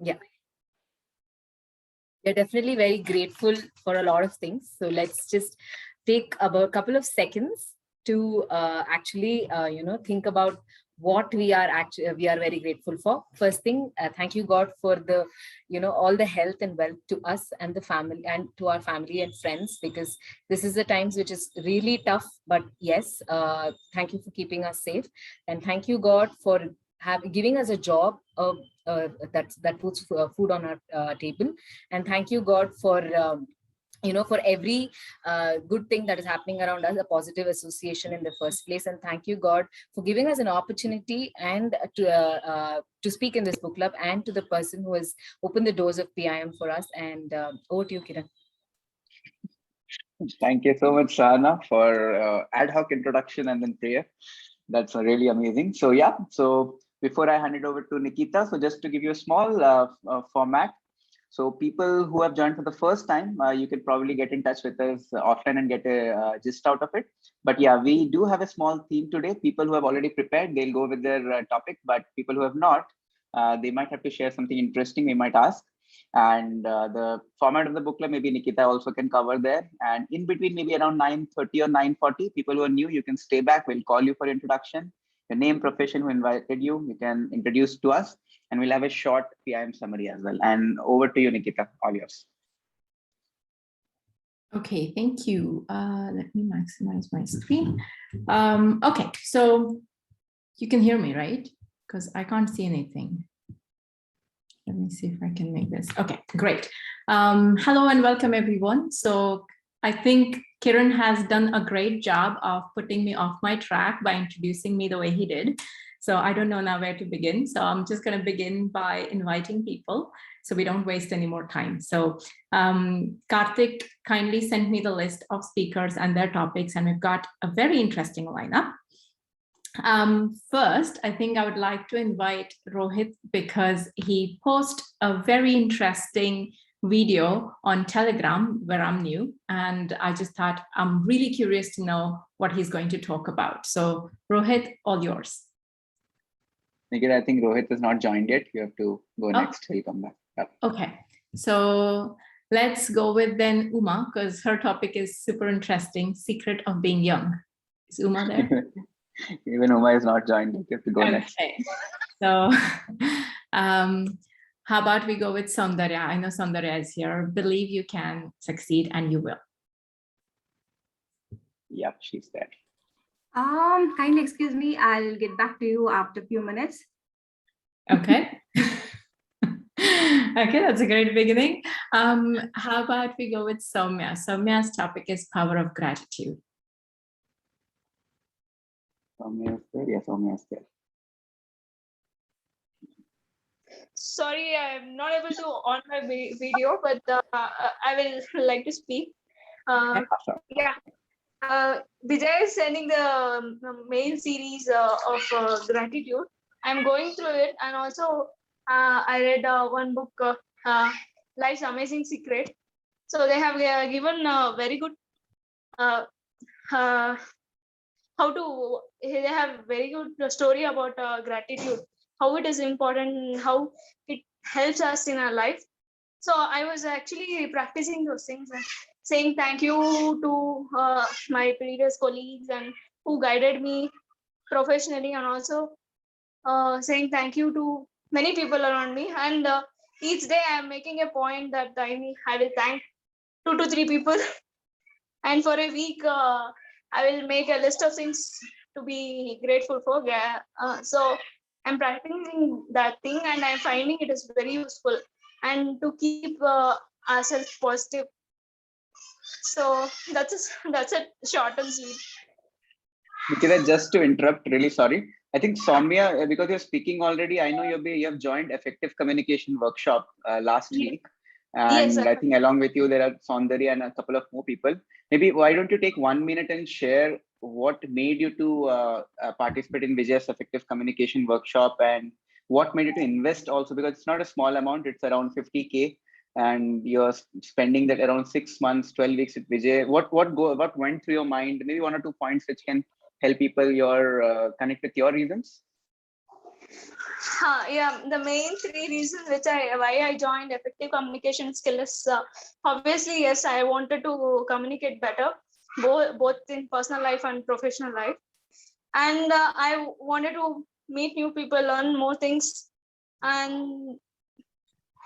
Yeah. We're definitely very grateful for a lot of things. So let's just take about a couple of seconds to actually, think about what we are very grateful for. First thing, thank you, God, for the, all the health and wealth to us and the family and to our family and friends, because this is the times which is really tough. But yes, thank you for keeping us safe. And thank you, God, for giving us a job that puts food on our table. And thank you, God, for for every good thing that is happening around us, a positive association in the first place. And thank you, God, for giving us an opportunity and to speak in this book club, and to the person who has opened the doors of PIM for us. And over to you, Kiran. Thank you so much, Shahana, for ad hoc introduction and then prayer. That's really amazing. So yeah, so before I hand it over to Nikita, so just to give you a small format. So people who have joined for the first time, you can probably get in touch with us offline and get a gist out of it. But yeah, we do have a small theme today. People who have already prepared, they'll go with their topic, but people who have not, they might have to share something interesting we might ask. And the format of the booklet, maybe Nikita also can cover there. And in between, maybe around 9:30 or 9:40, people who are new, you can stay back. We'll call you for introduction. Your name, profession, who invited you, you can introduce to us, and we'll have a short PIM summary as well. And over to you, Nikita, all yours. Okay, thank you. Let me maximize my screen. Okay, so you can hear me, right? Because I can't see anything. Let me see if I can make this. Okay, great. Hello and welcome, everyone. So I think Kiran has done a great job of putting me off my track by introducing me the way he did. So I don't know now where to begin. So I'm just going to begin by inviting people so we don't waste any more time. So Karthik kindly sent me the list of speakers and their topics, and we've got a very interesting lineup. First, I think I would like to invite Rohit because he posted a very interesting video on Telegram where I'm new, and I just thought I'm really curious to know what he's going to talk about. So Rohit, all yours. Nikita, I think Rohit has not joined yet. You have to go next. He'll come back. Yep. Okay, so let's go with then Uma, because her topic is super interesting, Secret of Being Young. Is Uma there? Even Uma is not joined. You have to go next. So how about we go with Saundarya? I know Saundarya is here. Believe you can succeed and you will. Yep, she's there. Kindly excuse me, I'll get back to you after a few minutes. Okay. Okay, that's a great beginning. How about we go with Soumya? Soumya's topic is power of gratitude. Soumya is there. Yes, Soumya is there. Sorry, I'm not able to on my video, but I will like to speak. Yeah. Vijay is sending the main series of gratitude. I'm going through it, and also I read one book, Life's Amazing Secret. So they have given a very good they have very good story about gratitude, how it is important, how it helps us in our life. So I was actually practicing those things and saying thank you to my previous colleagues and who guided me professionally, and also saying thank you to many people around me. And each day I'm making a point that I will thank 2 to 3 people. And for a week, I will make a list of things to be grateful for. So I'm practicing that thing, and I'm finding it is very useful, and to keep ourselves positive. So that's it, short and sweet. Nikita, just to interrupt, really sorry. I think Soumya, because you're speaking already, I know you have joined Effective Communication Workshop last week. And yes, I think along with you, there are Saundarya and a couple of more people. Maybe why don't you take 1 minute and share what made you to participate in Vijay's Effective Communication Workshop, and what made you to invest also, because it's not a small amount, it's around 50K, and you're spending that around 6 months, 12 weeks with Vijay. What went through your mind? Maybe 1 or 2 points which can help people connect with your reasons. Yeah, the main three reasons why I joined effective communication skill is obviously, yes, I wanted to communicate better, both in personal life and professional life, and I wanted to meet new people, learn more things, and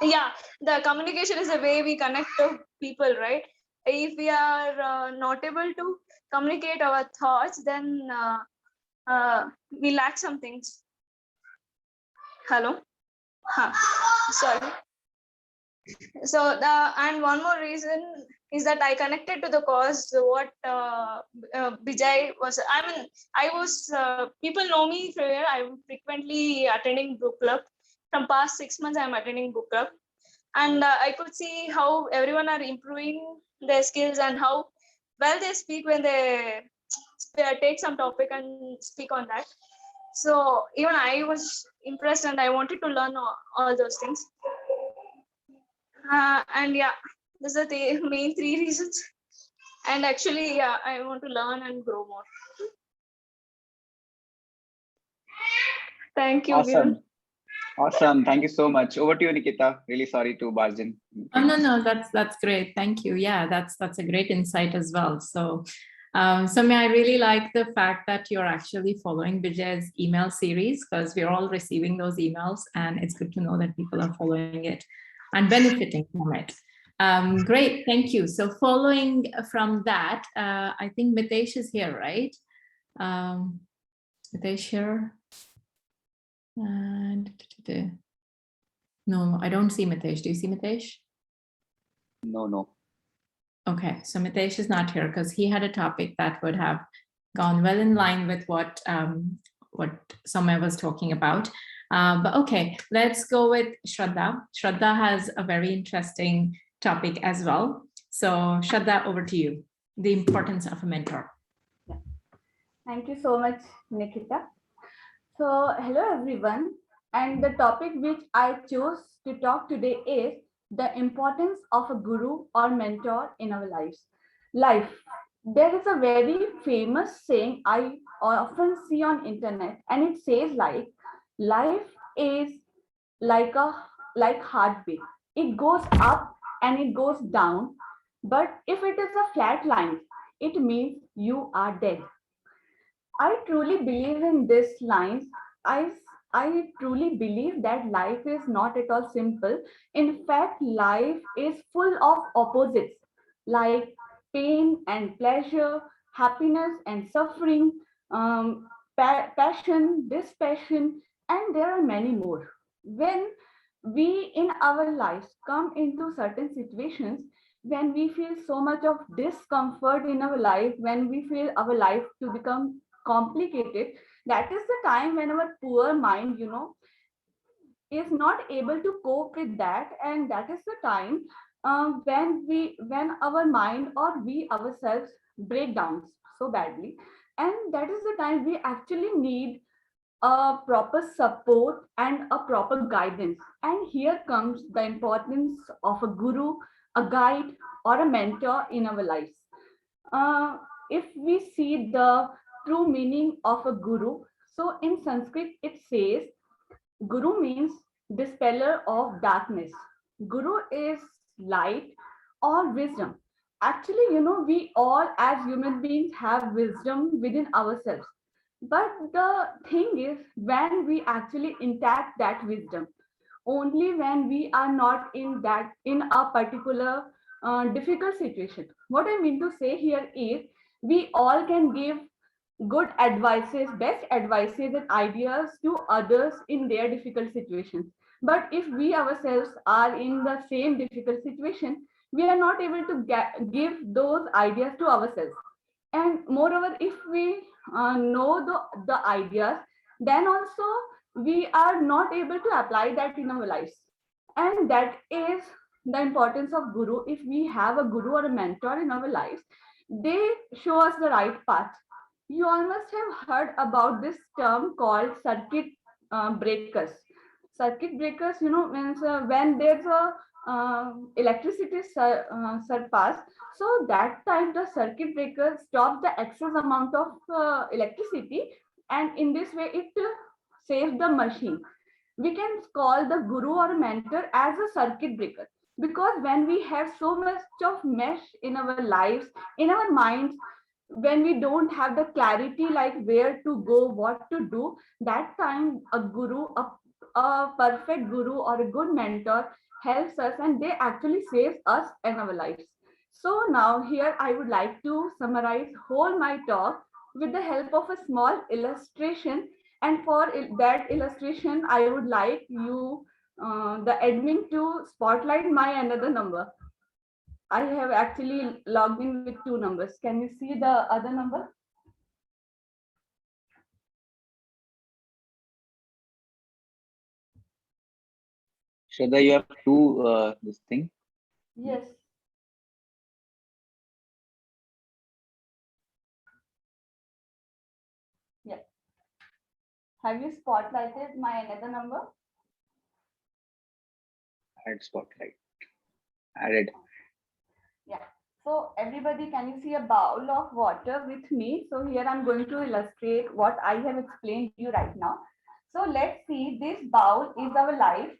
yeah, the communication is the way we connect to people, right? If we are not able to communicate our thoughts, then we lack some things. Hello. Sorry. So and one more reason is that I connected to the cause what Vijay was. I mean, I was people know me from here. I'm frequently attending book club. From past 6 months, I'm attending book club, and I could see how everyone are improving their skills and how well they speak when they take some topic and speak on that. So even I was impressed, and I wanted to learn all those things. And yeah, those are the main three reasons. And actually, yeah, I want to learn and grow more. Thank you, Giran. Awesome. Thank you so much. Over to you, Nikita. Really sorry to barge in. Oh, no, that's great. Thank you. Yeah, that's a great insight as well. So, Samya, I really like the fact that you're actually following Vijay's email series, because we're all receiving those emails, and it's good to know that people are following it and benefiting from it. Great, thank you. So following from that, I think Mitesh is here, right? Mitesh here. And no, I don't see Mitesh. Do you see Mitesh? No. Okay, so Mitesh is not here because he had a topic that would have gone well in line with what Samya was talking about. But okay, let's go with Shraddha. Shraddha has a very interesting topic as well. So Shraddha, over to you. The importance of a mentor. Yeah. Thank you so much, Nikita. So hello everyone. And the topic which I chose to talk today is the importance of a guru or mentor in our life. There is a very famous saying I often see on internet, and it says like, life is like heartbeat. It goes up and it goes down, but if it is a flat line, it means you are dead. I truly believe in this lines. I I truly believe that life is not at all simple. In fact, life is full of opposites like pain and pleasure, happiness and suffering, passion, dispassion, and there are many more. When we in our lives come into certain situations, when we feel so much of discomfort in our life, when we feel our life to become complicated, that is the time when our poor mind is not able to cope with that, and that is the time when our mind or we ourselves break down so badly, and that is the time we actually need a proper support and a proper guidance. And here comes the importance of a guru, a guide, or a mentor in our lives. If we see the true meaning of a guru, so in Sanskrit it says guru means dispeller of darkness. Guru is light or wisdom. Actually, we all as human beings have wisdom within ourselves. But the thing is, when we actually intact that wisdom, only when we are not in a particular difficult situation. What I mean to say here is, we all can give good advices, best advices and ideas to others in their difficult situations. But if we ourselves are in the same difficult situation, we are not able to give those ideas to ourselves. And moreover, if we know the ideas, then also we are not able to apply that in our lives. And that is the importance of guru. If we have a guru or a mentor in our lives, they show us the right path. You all must have heard about this term called circuit breakers. Circuit breakers, when there's a electricity surpass, so that time the circuit breaker stops the excess amount of electricity, and in this way it saves the machine. We can call the guru or mentor as a circuit breaker, because when we have so much of mesh in our lives, in our minds, when we don't have the clarity like where to go, what to do, that time a guru, a perfect guru or a good mentor helps us, and they actually saves us in our lives. So now here I would like to summarize whole my talk with the help of a small illustration. And for that illustration, I would like you, the admin, to spotlight my another number. I have actually logged in with 2 numbers. Can you see the other number? Shraddha, you have two this thing. Yes. Yeah. Have you spotlighted my another number? Add spotlight. Added. Yeah. So everybody, can you see a bowl of water with me? So here I'm going to illustrate what I have explained to you right now. So let's see, this bowl is our life,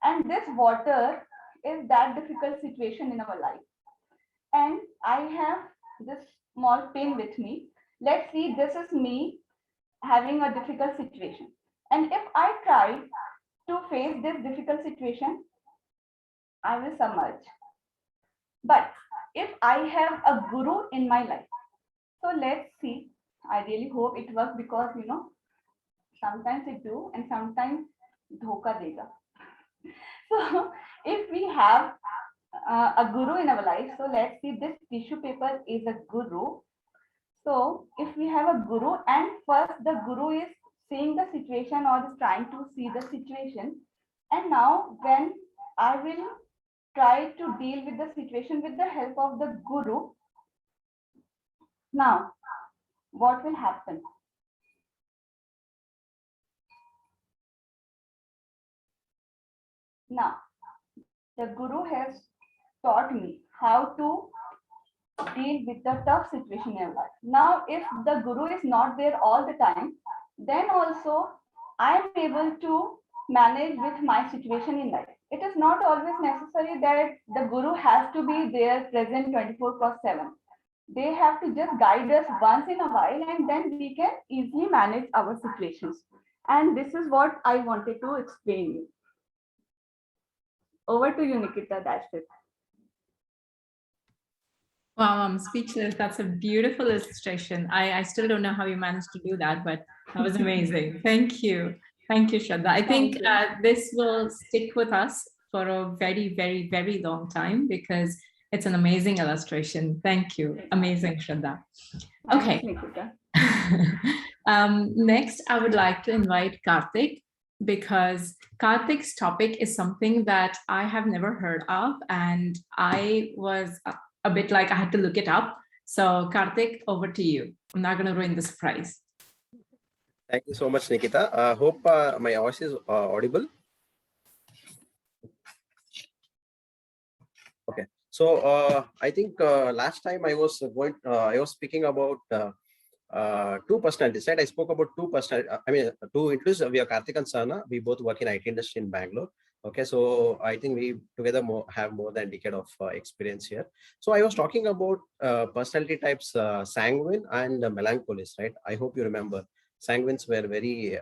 and this water is that difficult situation in our life. And I have this small pin with me. Let's see, this is me having a difficult situation. And if I try to face this difficult situation, I will submerge. But if I have a guru in my life, so let's see, I really hope it works, because sometimes it do and sometimes dhoka dega. So if we have a guru in our life, so let's see, this tissue paper is a guru. So if we have a guru, and first the guru is seeing the situation or is trying to see the situation, and now when I will try to deal with the situation with the help of the guru, now what will happen? Now the guru has taught me how to deal with the tough situation in life. Now if the guru is not there all the time, then also I am able to manage with my situation in life. It is not always necessary that the guru has to be there present 24/7. They have to just guide us once in a while, and then we can easily manage our situations. And this is what I wanted to explain you. Over to you, Nikita. That's it. Wow, I'm speechless. That's a beautiful illustration. I still don't know how you managed to do that, but that was amazing. Thank you. Thank you, Shraddha. I think this will stick with us for a very, very, very long time, because it's an amazing illustration. Thank you. Amazing, Shraddha. Okay. Next, I would like to invite Karthik, because Karthik's topic is something that I have never heard of, and I was a bit like I had to look it up. So Karthik, over to you. I'm not going to ruin the surprise. Thank you so much, Nikita. Hope my voice is audible. Okay. So I think last time I was speaking about two personalities, right? I spoke about two personalities. I mean, to introduce, we are Karthik and Sana. We both work in IT industry in Bangalore. Okay, so I think we together have more than a decade of experience here. So I was talking about personality types, sanguine and melancholists, right? I hope you remember. Sanguines were very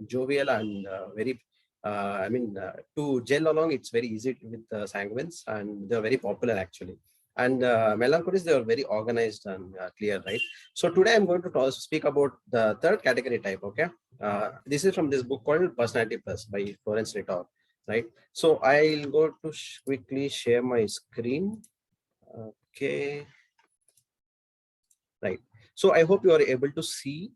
jovial and very, to gel along, it's very easy with sanguines, and they're very popular actually. And melancholists, they are very organized and clear, right? So today I'm going to speak about the third category type, okay? This is from this book called Personality Plus by Florence Ritter, right? So I'll go to quickly share my screen. Okay. Right. So I hope you are able to see.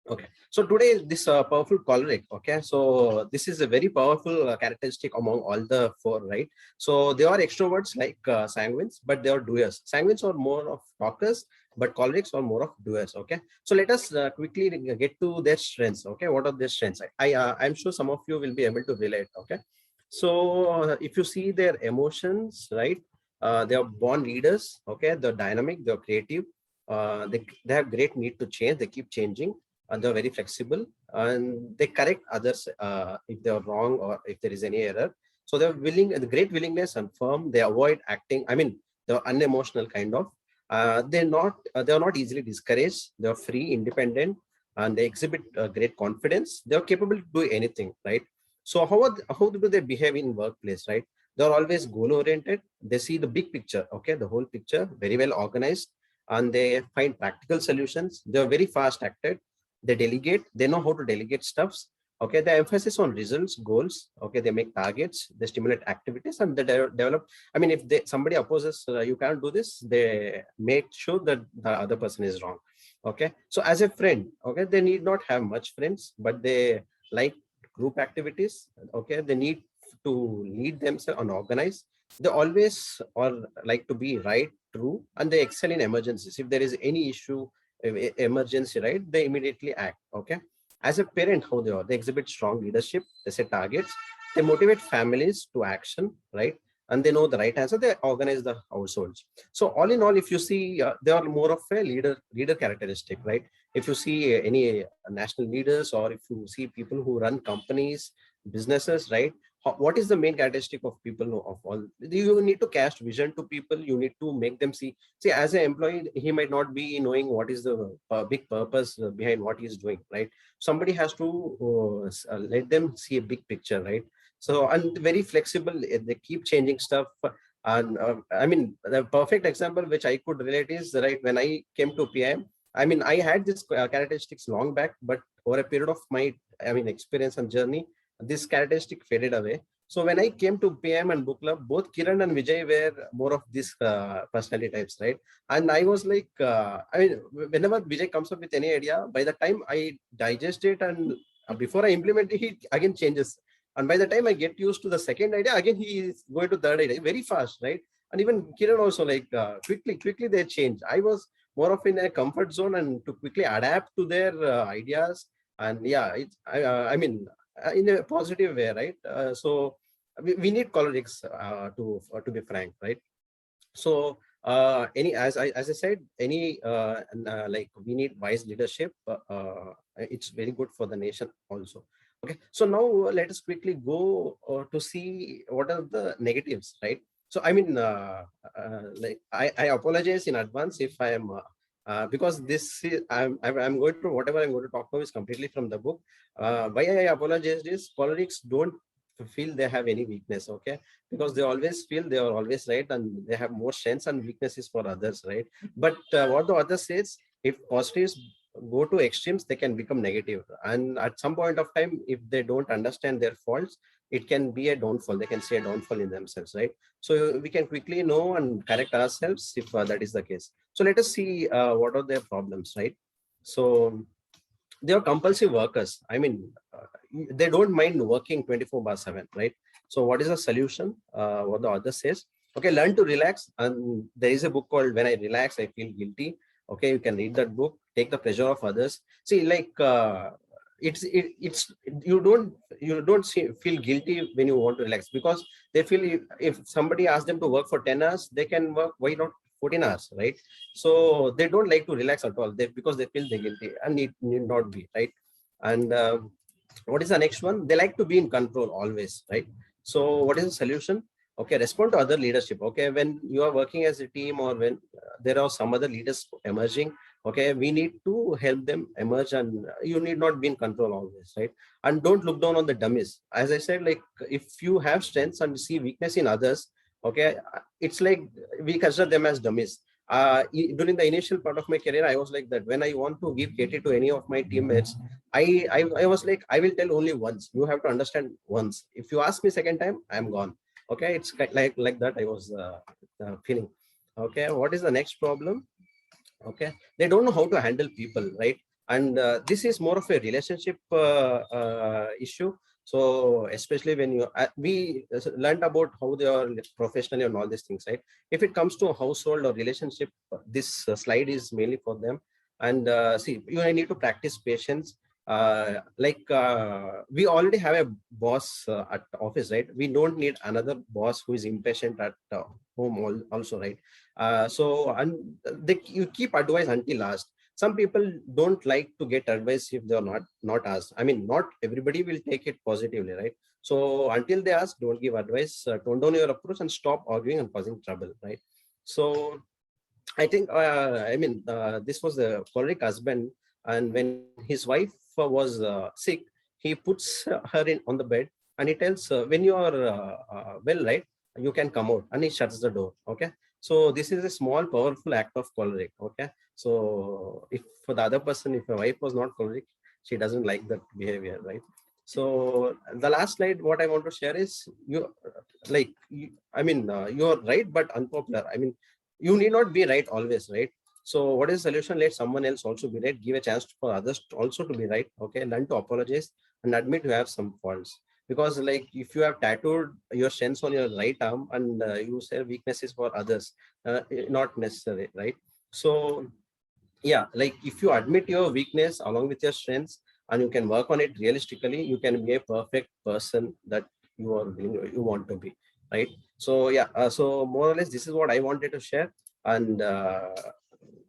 Okay, so today this powerful choleric. Okay, so this is a very powerful characteristic among all the four, right? So they are extroverts like sanguines, but they are doers. Sanguines are more of talkers, but cholerics are more of doers. Okay, so let us quickly get to their strengths. Okay, what are their strengths? I'm sure some of you will be able to relate. Okay, so if you see their emotions, right? They are born leaders. Okay, they're dynamic, they're creative. They have great need to change. They keep changing. and they're very flexible, and they correct others if they're wrong or if there is any error. So they're willing, the great willingness and firm. They avoid acting. I mean, they're unemotional kind of. They're not easily discouraged. They're free, independent, and they exhibit great confidence. They're capable to do anything, right? So how do they behave in workplace, right? They're always goal oriented. They see the big picture, okay, the whole picture, very well organized, and they find practical solutions. They're very fast acted. They delegate. They know how to delegate stuffs. Okay, the emphasis on results, goals. Okay, they make targets. They stimulate activities, and they develop. I mean, if somebody opposes, you can't do this, they make sure that the other person is wrong. Okay, so as a friend, okay, they need not have much friends, but they like group activities. Okay, they need to lead themselves and organize. They always or like to be right, true, and they excel in emergencies. If there is any issue, emergency, right, they immediately act. Okay, as a parent, how they are, they exhibit strong leadership. They set targets. They motivate families to action, right? And they know the right answer. They organize the households. So all in all, if you see, they are more of a leader characteristic, right? If you see any national leaders, or if you see people who run companies, businesses, right? What is the main characteristic of people of all? You need to cast vision to people. You need to make them see. See, as an employee, he might not be knowing what is the big purpose behind what he's doing, right? Somebody has to let them see a big picture, right? So, and very flexible. They keep changing stuff. And I mean, the perfect example which I could relate is, right, when I came to PIM. I mean, I had this characteristics long back, but over a period of my, I mean, experience and journey, this characteristic faded away. So when I came to PM and Book Club, both Kiran and Vijay were more of these personality types, right? And I was like, I mean, whenever Vijay comes up with any idea, by the time I digest it and before I implement it, he again changes. And by the time I get used to the second idea, again, he is going to third idea very fast, right? And even Kiran also, like quickly they change. I was more of in a comfort zone and to quickly adapt to their ideas. And yeah, I mean, in a positive way, right? So we need cholerics to be frank, right? So any as I said, any like we need wise leadership. It's very good for the nation also. Okay, so now let us quickly go to see what are the negatives, right? So I mean, like I apologize in advance if I am. Because this is, I'm going to, whatever I'm going to talk about is completely from the book. Why I apologize is cholerics don't feel they have any weakness, okay? Because they always feel they are always right and they have more strengths and weaknesses for others, right? But what the author says, if positives go to extremes, they can become negative. And at some point of time, if they don't understand their faults, it can be a downfall. They can see a downfall in themselves, right? So we can quickly know and correct ourselves if that is the case. So let us see what are their problems, right? So they are compulsive workers. I mean, they don't mind working 24/7, right? So what is the solution? What the author says, okay, learn to relax. And there is a book called When I Relax, I Feel Guilty. Okay, you can read that book, take the pleasure of others. See, like it's you don't feel guilty when you want to relax, because they feel if somebody asks them to work for 10 hours, they can work, why not 14 hours, right? So they don't like to relax at all, because they feel they're guilty, and it need not be, right? And what is the next one? They like to be in control always, right? So what is the solution? Okay, respond to other leadership. Okay, when you are working as a team, or when there are some other leaders emerging, okay, we need to help them emerge, and you need not be in control always, right? And don't look down on the dummies. As I said, like if you have strengths and see weakness in others, okay, it's like we consider them as dummies. During the initial part of my career, I was like that. When I want to give KT to any of my teammates, I was like, I will tell only once. You have to understand once. If you ask me second time, I'm gone. Okay, it's like that I was feeling. Okay, what is the next problem? Okay, they don't know how to handle people, right? And this is more of a relationship issue. So especially when you we learned about how they are professionally and all these things, right? If it comes to a household or relationship, this slide is mainly for them. And see, you need to practice patience. We already have a boss at office, right? We don't need another boss who is impatient at home also, right? So and you keep advice until last. some people don't like to get advice if they're not asked. I mean, not everybody will take it positively, right? So until they ask, don't give advice, tone down your approach and stop arguing and causing trouble, right? So I think, this was the choleric husband, and when his wife was sick, he puts her in on the bed and he tells, when you are well, right, you can come out, and he shuts the door. Okay. So this is a small, powerful act of choleric. Okay. So if for the other person, if a wife was not choleric, she doesn't like that behavior, right? So the last slide, what I want to share is you're right, but unpopular. I mean, you need not be right always, right? So what is the solution? Let someone else also be right. Give a chance for others also to be right. Okay. Learn to apologize and admit you have some faults. Because like if you have tattooed your strengths on your right arm and you say weaknesses for others, not necessary, right? So yeah, like if you admit your weakness along with your strengths and you can work on it realistically, you can be a perfect person that you want to be, right? So yeah, so more or less this is what I wanted to share. And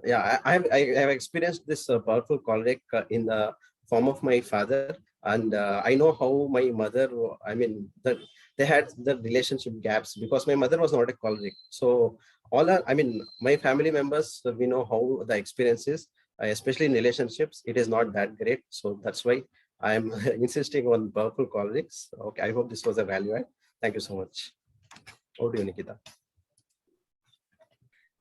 yeah, I have experienced this powerful choleric in the form of my father, and I know how my mother, I mean, that they had the relationship gaps because my mother was not a choleric. So my family members, we know how the experience is, especially in relationships, it is not that great. So that's why I'm insisting on powerful cholerics. Okay, I hope this was a value add. Thank you so much. Over to you, Nikita.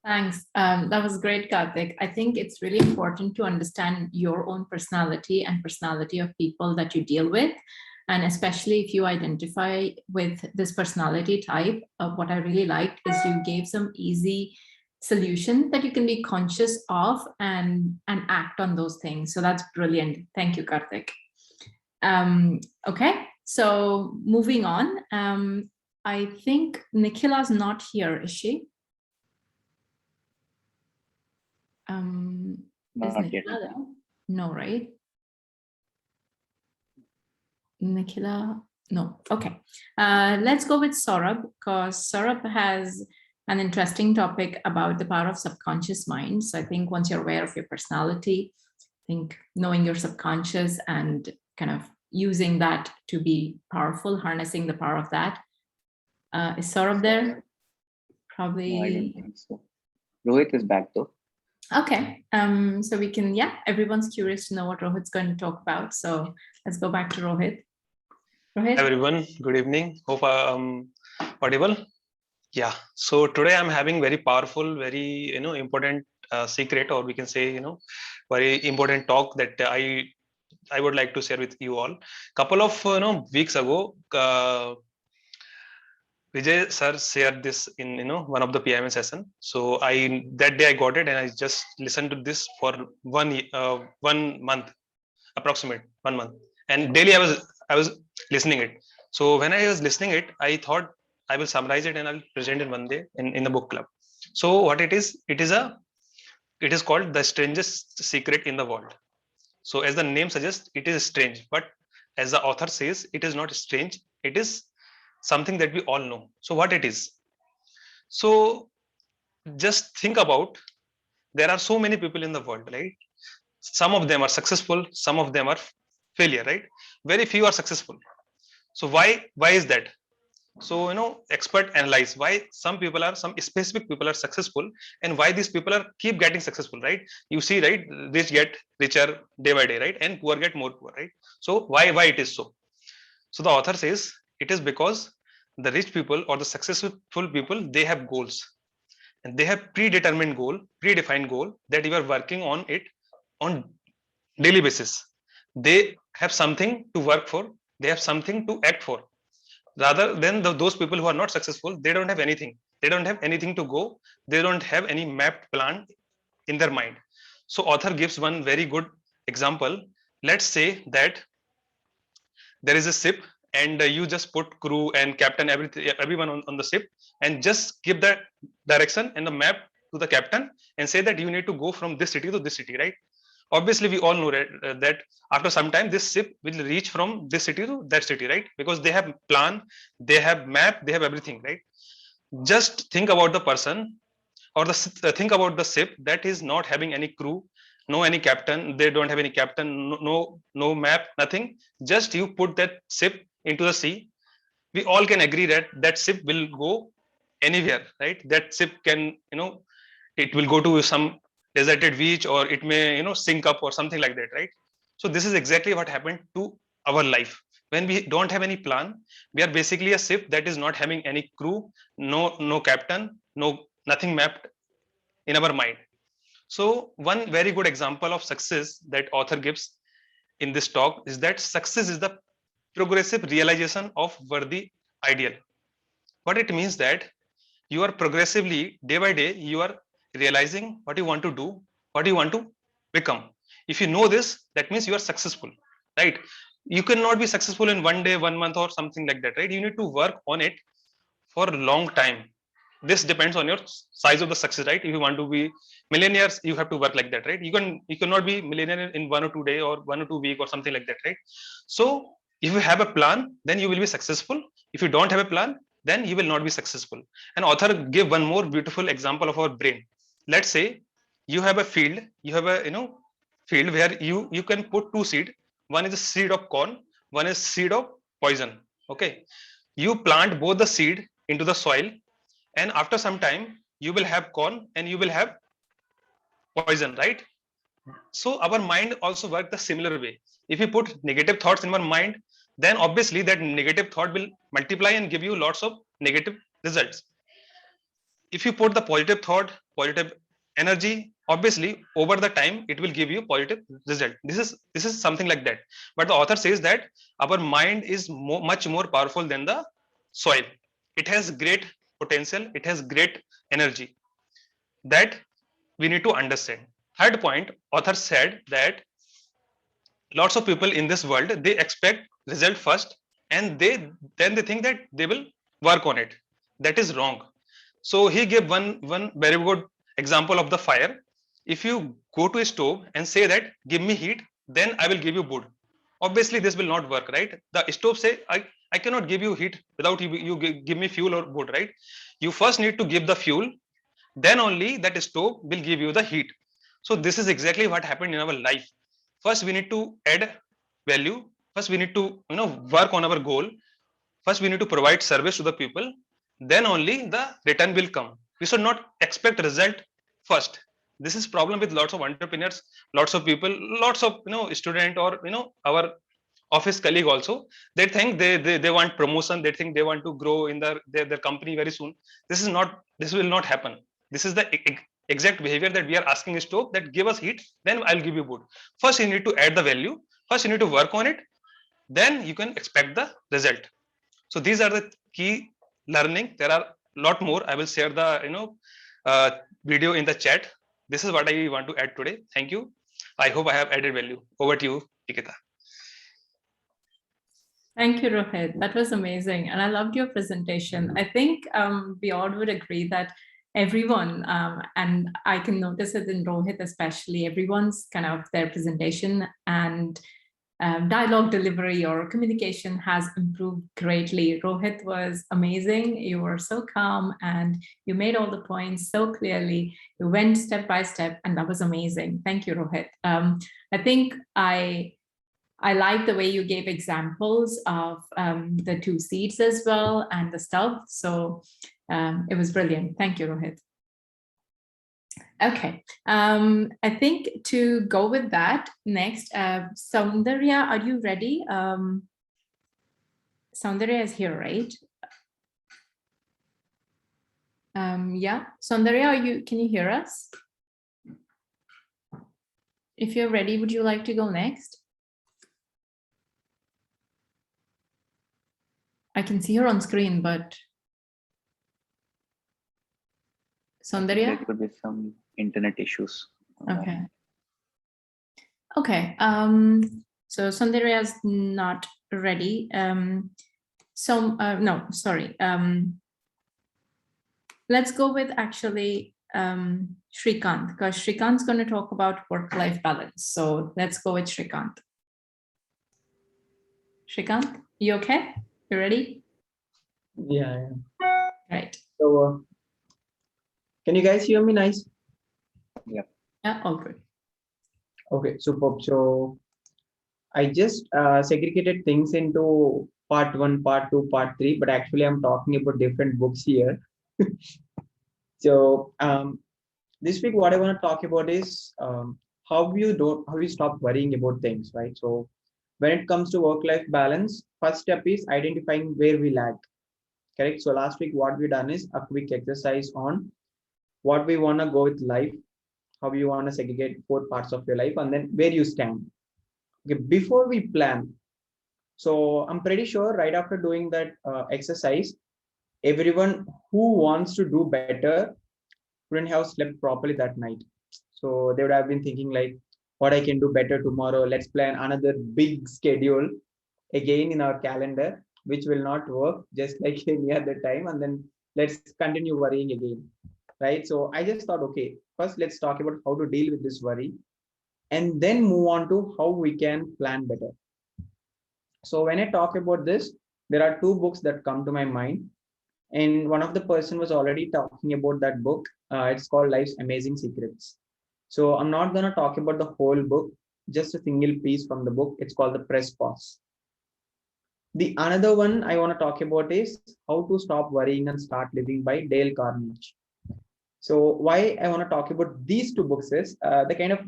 Thanks. That was great, Karthik. I think it's really important to understand your own personality and personality of people that you deal with. And especially if you identify with this personality type, what I really liked is you gave some easy solution that you can be conscious of and act on those things. So that's brilliant. Thank you, Karthik. Okay, so moving on. I think Nikhila's not here, is she? Is Not yet. Nikhila there? No, right? Nikhila, no. Okay. Let's go with Saurabh, because Saurabh has an interesting topic about the power of subconscious mind. So I think once you're aware of your personality, I think knowing your subconscious and kind of using that to be powerful, harnessing the power of that. Is Saurabh there? Probably. No, I don't think so. Rohit is back though. Okay, so we can, yeah, everyone's curious to know what Rohit's going to talk about. So let's go back to Rohit. Rohit? Everyone, good evening. Hope I'm audible. Yeah, so today I'm having very powerful, very, important secret, or we can say, very important talk that I would like to share with you all. Couple of, weeks ago, Vijay sir shared this in one of the PMA session. So that day I got it and I just listened to this for 1 month, approximate 1 month, and daily I was listening it. So when I was listening it, I thought I will summarize it and I'll present it one day in the book club. So what it is called The Strangest Secret in the World. So as the name suggests, it is strange, but as the author says, it is not strange. It is something that we all know. So what it is? So just think about, there are so many people in the world, right? Some of them are successful, some of them are failure, right? Very few are successful. So why is that? So expert analyze why some specific people are successful and why these people keep getting successful, right? You see, right? Rich get richer day by day, right? And poor get more poor, right? So why it is so? So the author says it is because the rich people or the successful people, they have goals and they have predefined goal that you are working on it on daily basis. They have something to work for, they have something to act for, rather than those people who are not successful. They don't have anything, to go, they don't have any mapped plan in their mind. So author gives one very good example. Let's say that there is a ship and you just put crew and captain, everyone on the ship, and just give the direction and the map to the captain and say that you need to go from this city to this city, right? Obviously we all know that after some time this ship will reach from this city to that city, right? Because they have plan, they have map, they have everything, right? Just think about the person or think about the ship that is not having any crew, no any captain, they don't have any captain, no map, nothing. Just you put that ship into the sea. We all can agree that that ship will go anywhere, right? That ship can, it will go to some deserted beach, or it may, sink up or something like that, right? So this is exactly what happened to our life. When we don't have any plan, we are basically a ship that is not having any crew, no captain, nothing mapped in our mind. So one very good example of success that author gives in this talk is that success is the progressive realization of worthy ideal. What it means that you are progressively, day by day, you are realizing what you want to do, what you want to become. If you know this, that means you are successful, right? You cannot be successful in one day, 1 month, or something like that, right? You need to work on it for a long time. This depends on your size of the success, right? If you want to be millionaires, you have to work like that, right? You cannot be millionaire in 1 or 2 days or 1 or 2 weeks or something like that, right? So if you have a plan, then you will be successful. If you don't have a plan, then you will not be successful. And author give one more beautiful example of our brain. Let's say you have a field, you have a field where you can put 2 seed. One is a seed of corn, one is seed of poison. Okay, you plant both the seed into the soil, and after some time you will have corn and you will have poison, right? So our mind also works the similar way. If you put negative thoughts in our mind, then obviously that negative thought will multiply and give you lots of negative results. If you put the positive thought, positive energy, obviously over the time it will give you positive result. This is something like that. But the author says that our mind is much more powerful than the soil. It has great potential, it has great energy that we need to understand. Third point, author said that lots of people in this world, they expect result first, and then they think that they will work on it. That is wrong. So he gave one very good example of the fire. If you go to a stove and say that give me heat, then I will give you wood. Obviously this will not work, right? The stove say I cannot give you heat without you give me fuel or wood, right? You first need to give the fuel, then only that stove will give you the heat. So this is exactly what happened in our life. First we need to add value, first we need to work on our goal, first we need to provide service to the people, then only the return will come. We should not expect result first. This is problem with lots of entrepreneurs, lots of people, lots of student, or our office colleague also. They think they want promotion, they think they want to grow in their company very soon. This will not happen. This is the exact behavior that we are asking stove, that give us heat, then I'll give you wood. First you need to add the value, first you need to work on it, then you can expect the result. So these are the key learning. There are a lot more. I will share the video in the chat. This is what I want to add today. Thank you. I hope I have added value. Over to you, Nikita. Thank you, Rohit. That was amazing. And I loved your presentation. I think we all would agree that everyone, and I can notice it in Rohit especially, everyone's kind of their presentation and dialogue delivery or communication has improved greatly. Rohit was amazing. You were so calm and you made all the points so clearly. You went step by step, and that was amazing. Thank you, Rohit. I think I like the way you gave examples of the 2 seeds as well and the stuff. So it was brilliant. Thank you, Rohit. Okay, I think to go with that, next, Soundarya, are you ready? Soundarya is here, right? Yeah, Soundarya, can you hear us? If you're ready, would you like to go next? I can see her on screen, but Soundarya? There could be some internet issues. Okay. Okay. So Soundarya is not ready. No, sorry. Let's go with actually Shrikant, because Shrikant's going to talk about work-life balance. So let's go with Shrikant. Shrikant, you okay? You ready? Yeah. Right. So, can you guys hear me nice? Yeah. Yeah, all good. Okay, superb. So I just segregated things into part one, part two, part three, but actually I'm talking about different books here. So this week, what I want to talk about is how you stop worrying about things, right? So when it comes to work-life balance, first step is identifying where we lag. Correct. So last week, what we done is a quick exercise on what we want to go with life, how you want to segregate four parts of your life, and then where you stand. Okay, before we plan. So I'm pretty sure right after doing that exercise, everyone who wants to do better wouldn't have slept properly that night. So they would have been thinking like, what I can do better tomorrow. Let's plan another big schedule again in our calendar, which will not work just like any other time. And then let's continue worrying again. Right. So I just thought, okay, first let's talk about how to deal with this worry and then move on to how we can plan better. So when I talk about this, there are two books that come to my mind. And one of the person was already talking about that book. It's called Life's Amazing Secrets. So I'm not going to talk about the whole book, just a single piece from the book. It's called The Press Pause. The another one I want to talk about is How to Stop Worrying and Start Living by Dale Carnegie. So why I want to talk about these two books is they kind of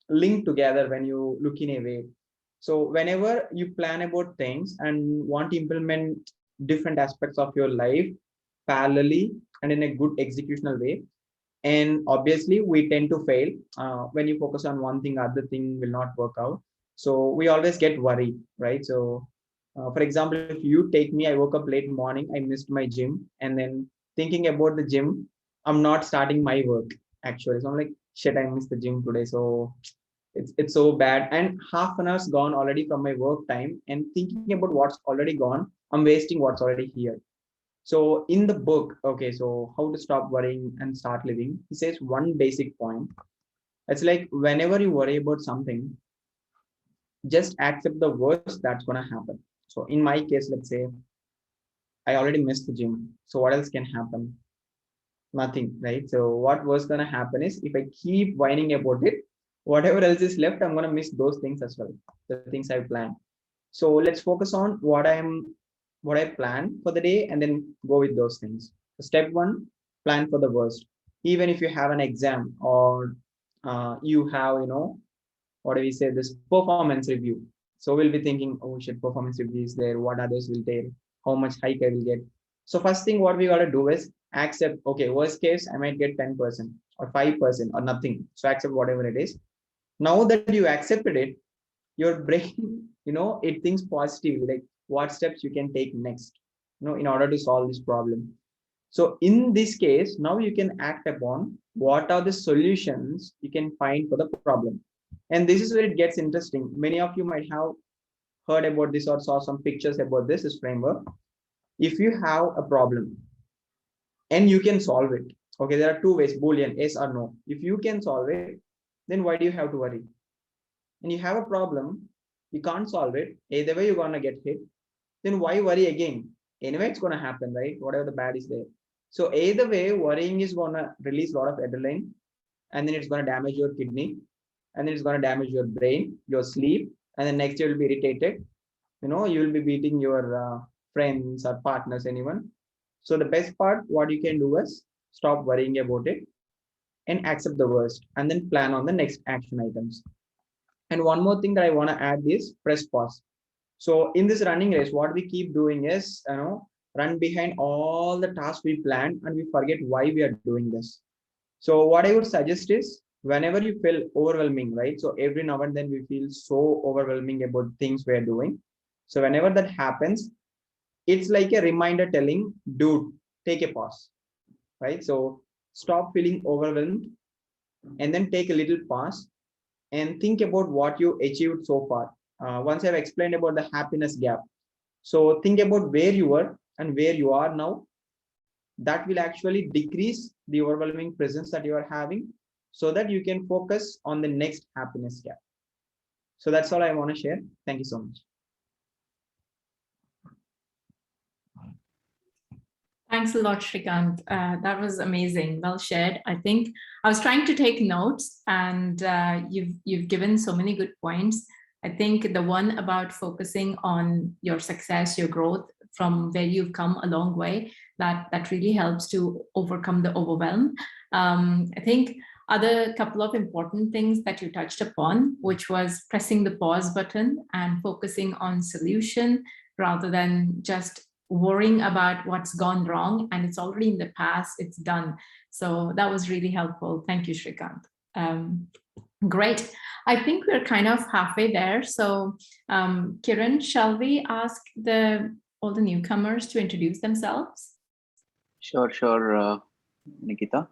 link together when you look in a way. So whenever you plan about things and want to implement different aspects of your life parallelly and in a good executional way, and obviously we tend to fail when you focus on one thing, other thing will not work out. So we always get worried, right? So for example, if you take me, I woke up late morning, I missed my gym, and then thinking about the gym, I'm not starting my work actually. So I'm like, shit, I missed the gym today. So it's so bad. And half an hour's gone already from my work time. And thinking about what's already gone, I'm wasting what's already here. So in the book, okay, so how to stop worrying and start living, he says one basic point. It's like whenever you worry about something, just accept the worst that's gonna happen. So in my case, let's say I already missed the gym. So what else can happen? Nothing, right? So what was gonna happen is if I keep whining about it, whatever else is left, I'm gonna miss those things as well, the things I planned. So let's focus on what I plan for the day and then go with those things. Step one, plan for the worst. Even if you have an exam or you have, what do we say, this performance review. So we'll be thinking, oh shit, performance review is there. What others will take? How much hike I will get? So first thing, what we gotta do is accept. Okay, worst case, I might get 10% or 5% or nothing. So accept whatever it is. Now that you accepted it, your brain, it thinks positively, like what steps you can take next, in order to solve this problem. So in this case, now you can act upon what are the solutions you can find for the problem. And this is where it gets interesting. Many of you might have heard about this or saw some pictures about this framework. If you have a problem and you can solve it, okay, there are two ways, Boolean, yes or no. If you can solve it, then why do you have to worry? And you have a problem, you can't solve it, either way you're gonna get hit, then why worry again? Anyway, it's gonna happen, right? Whatever the bad is there. So either way, worrying is gonna release a lot of adrenaline, and then it's gonna damage your kidney, and then it's gonna damage your brain, your sleep, and then next you'll be irritated. You will be beating your friends or partners, anyone. So the best part, what you can do is stop worrying about it and accept the worst, and then plan on the next action items. And one more thing that I want to add is press pause. So in this running race, what we keep doing is, run behind all the tasks we planned and we forget why we are doing this. So what I would suggest is whenever you feel overwhelming, right? So every now and then we feel so overwhelming about things we are doing. So whenever that happens, it's like a reminder telling, dude, take a pause, right? So stop feeling overwhelmed and then take a little pause and think about what you achieved so far. Once I've explained about the happiness gap, so think about where you were and where you are now. That will actually decrease the overwhelming presence that you are having so that you can focus on the next happiness gap. So that's all I want to share. Thank you so much. Thanks a lot, Shrikant. That was amazing. Well shared. I think I was trying to take notes, and you've given so many good points. I think the one about focusing on your success, your growth from where you've come a long way, that really helps to overcome the overwhelm. I think other couple of important things that you touched upon, which was pressing the pause button and focusing on solution rather than just worrying about what's gone wrong, and it's already in the past, it's done. So that was really helpful. Thank you, Shrikant. Great. I think we're kind of halfway there. So Kiran, shall we ask all the newcomers to introduce themselves? Sure, Nikita.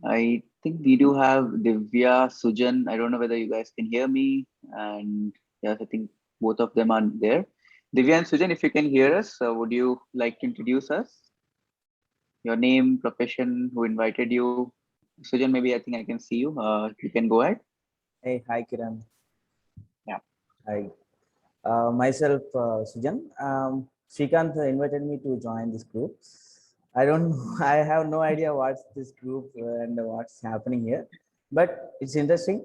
I think we do have Divya, Sujan. I don't know whether you guys can hear me. And yes, I think both of them are there. Divya and Sujan, if you can hear us, would you like to introduce us? Your name, profession, who invited you? Sujan, maybe I think I can see you. You can go ahead. Hey, hi, Kiran. Yeah. Hi. Myself, Sujan. Shrikant invited me to join this group. I have no idea what's this group and what's happening here, but it's interesting.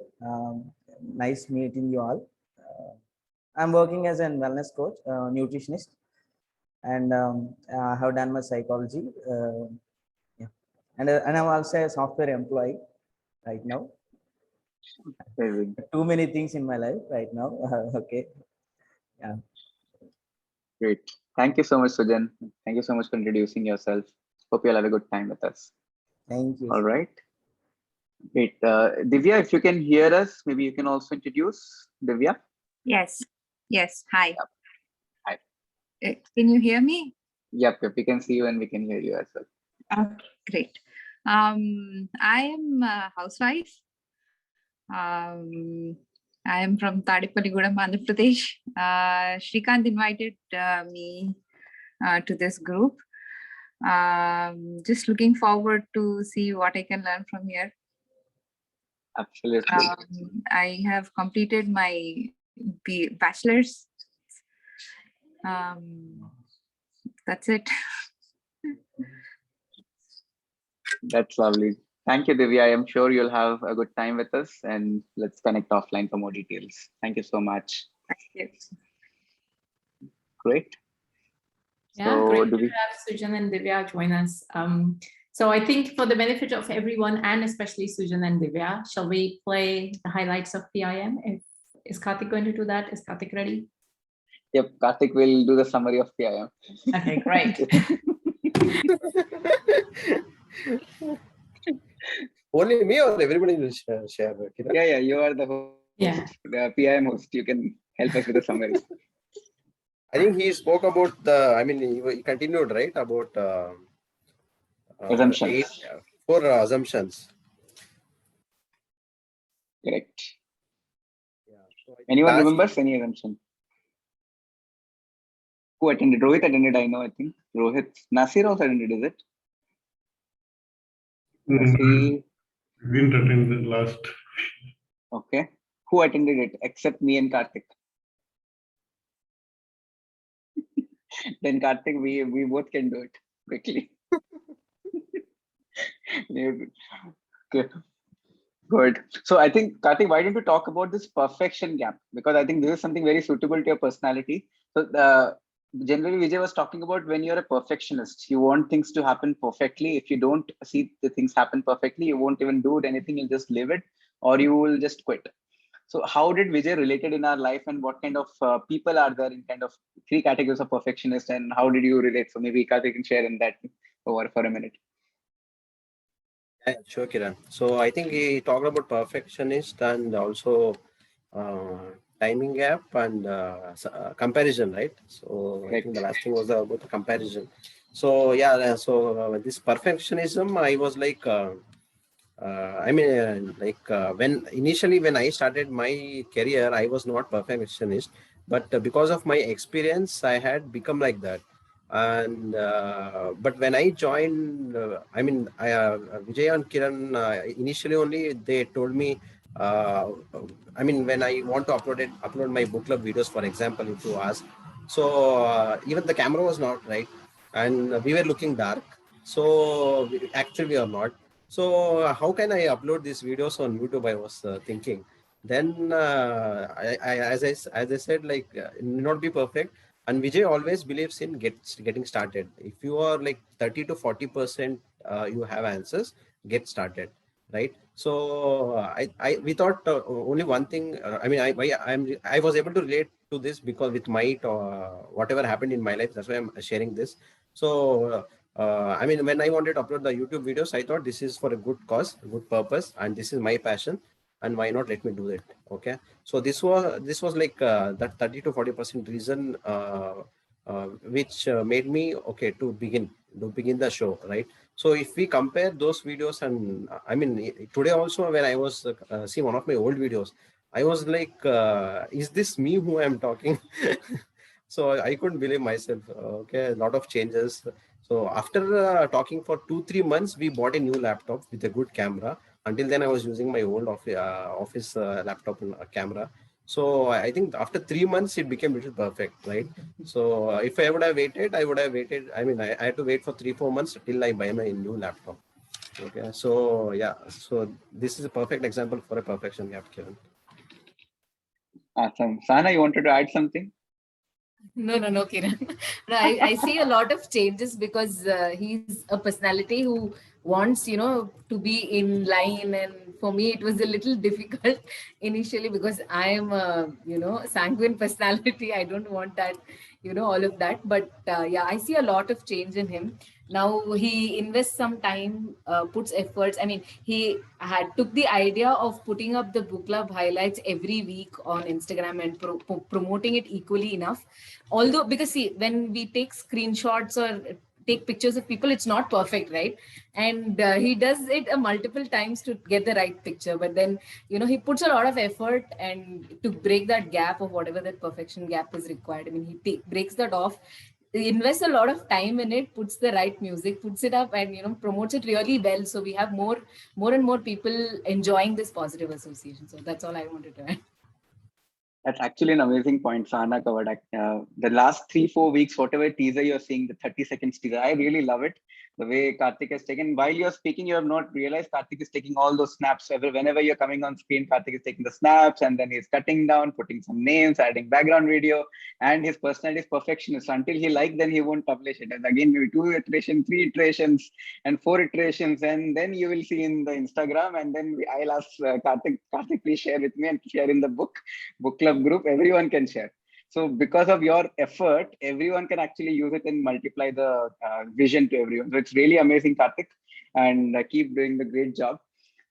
Nice meeting you all. I'm working as a wellness coach, nutritionist, and I have done my psychology. Yeah, and I'm also a software employee right now. Too many things in my life right now. Okay. Yeah. Great. Thank you so much, Sujan. Thank you so much for introducing yourself. Hope you'll have a good time with us. Thank you. All right. Great. Divya, if you can hear us, maybe you can also introduce Divya. Yes. Yes. Hi. Yep. Hi. Can you hear me? Yep. We can see you and we can hear you as well. Okay, great. I am a housewife. I am from Tadipalligudam, Andhra Pradesh. Shrikant invited me to this group. Just looking forward to see what I can learn from here. Absolutely. I have completed my bachelor's. That's it. That's lovely. Thank you, Divya. I am sure you'll have a good time with us, and let's connect offline for more details. Thank you so much. Thank you. Great. Yeah, So great to have Sujan and Divya join us. So I think for the benefit of everyone, and especially Sujan and Divya, shall we play the highlights of PIM? Is Karthik going to do that? Is Karthik ready? Yep, Karthik will do the summary of PIM. Okay, great. Only me or everybody will share? Yeah, you are the host, the PIM host. You can help us with the summary. I think he spoke about he continued, right? About assumptions. 4 assumptions. Correct. Yeah, so anyone remembers any assumption? Who attended? Rohit attended, I know, I think. Rohit. Nasir also attended, is it? Nasir didn't attend the last. Okay. Who attended it except me and Karthik? Then Karthik, we both can do it quickly. Okay. Good. So I think, Karthik, why don't you talk about this perfection gap? Because I think this is something very suitable to your personality. So generally, Vijay was talking about when you're a perfectionist, you want things to happen perfectly. If you don't see the things happen perfectly, you won't even do anything. You'll just live it, or you will just quit. So how did Vijay relate it in our life, and what kind of people are there in kind of 3 categories of perfectionist, and how did you relate? So maybe Karthik can share in that over for a minute. Yeah, sure, Kiran. So I think he talked about perfectionist and also timing gap and comparison, right? So I think the last thing was about the comparison. So yeah, so this perfectionism, I was like, when initially when I started my career, I was not perfectionist, but because of my experience, I had become like that. And but when I joined, Vijay and Kiran initially only they told me. When I want to upload my book club videos, for example, if you ask, so even the camera was not right, and we were looking dark. So actually we are not. So how can I upload these videos on YouTube? I was thinking. Then as I said, like it may not be perfect. And Vijay always believes in getting started. If you are like 30 to 40%, you have answers, get started, right? So we thought only one thing. I was able to relate to this because with my whatever happened in my life. That's why I'm sharing this. So when I wanted to upload the YouTube videos, I thought this is for a good cause, a good purpose, and this is my passion, and why not let me do it? Okay, so this was like that 30 to 40% reason, which made me okay to begin the show, right? So if we compare those videos, and today also when I was seeing one of my old videos, I was like, is this me who I'm talking? So I couldn't believe myself. Okay, a lot of changes. So after talking for 2-3 months, we bought a new laptop with a good camera. Until then, I was using my old office laptop and camera. So I think after 3 months, it became a little perfect, right? So if I would have waited, I would have waited. I had to wait for 3-4 months till I buy my new laptop. Okay, so yeah, so this is a perfect example for a perfection gap, Kevin. Awesome. Sana, you wanted to add something? No, Kiran. No, I see a lot of changes because he's a personality who wants, to be in line. And for me, it was a little difficult initially because I am a, sanguine personality. I don't want that, all of that. But yeah, I see a lot of change in him. Now he invests some time, puts efforts. I mean, he took the idea of putting up the book club highlights every week on Instagram and promoting it equally enough. Although, because see, when we take screenshots or take pictures of people, it's not perfect, right? And he does it multiple times to get the right picture. But then, he puts a lot of effort and to break that gap of whatever that perfection gap is required. I mean, he breaks that off. He invests a lot of time in it, puts the right music, puts it up, and promotes it really well. So we have more and more people enjoying this positive association. So that's all I wanted to add. That's actually an amazing point Sana covered. The last 3-4 weeks, whatever teaser you're seeing, the 30 seconds teaser, I really love it. The way Karthik has taken, while you're speaking, you have not realized Karthik is taking all those snaps. Whenever you're coming on screen, Karthik is taking the snaps, and then he's cutting down, putting some names, adding background video, and his personality is perfectionist. Until he likes, then he won't publish it. And again, maybe 2 iterations, 3 iterations, and 4 iterations, and then you will see in the Instagram. And then I'll ask Karthik, please share with me and share in the book club group. Everyone can share. So because of your effort, everyone can actually use it and multiply the vision to everyone. So it's really amazing, Karthik, and keep doing the great job.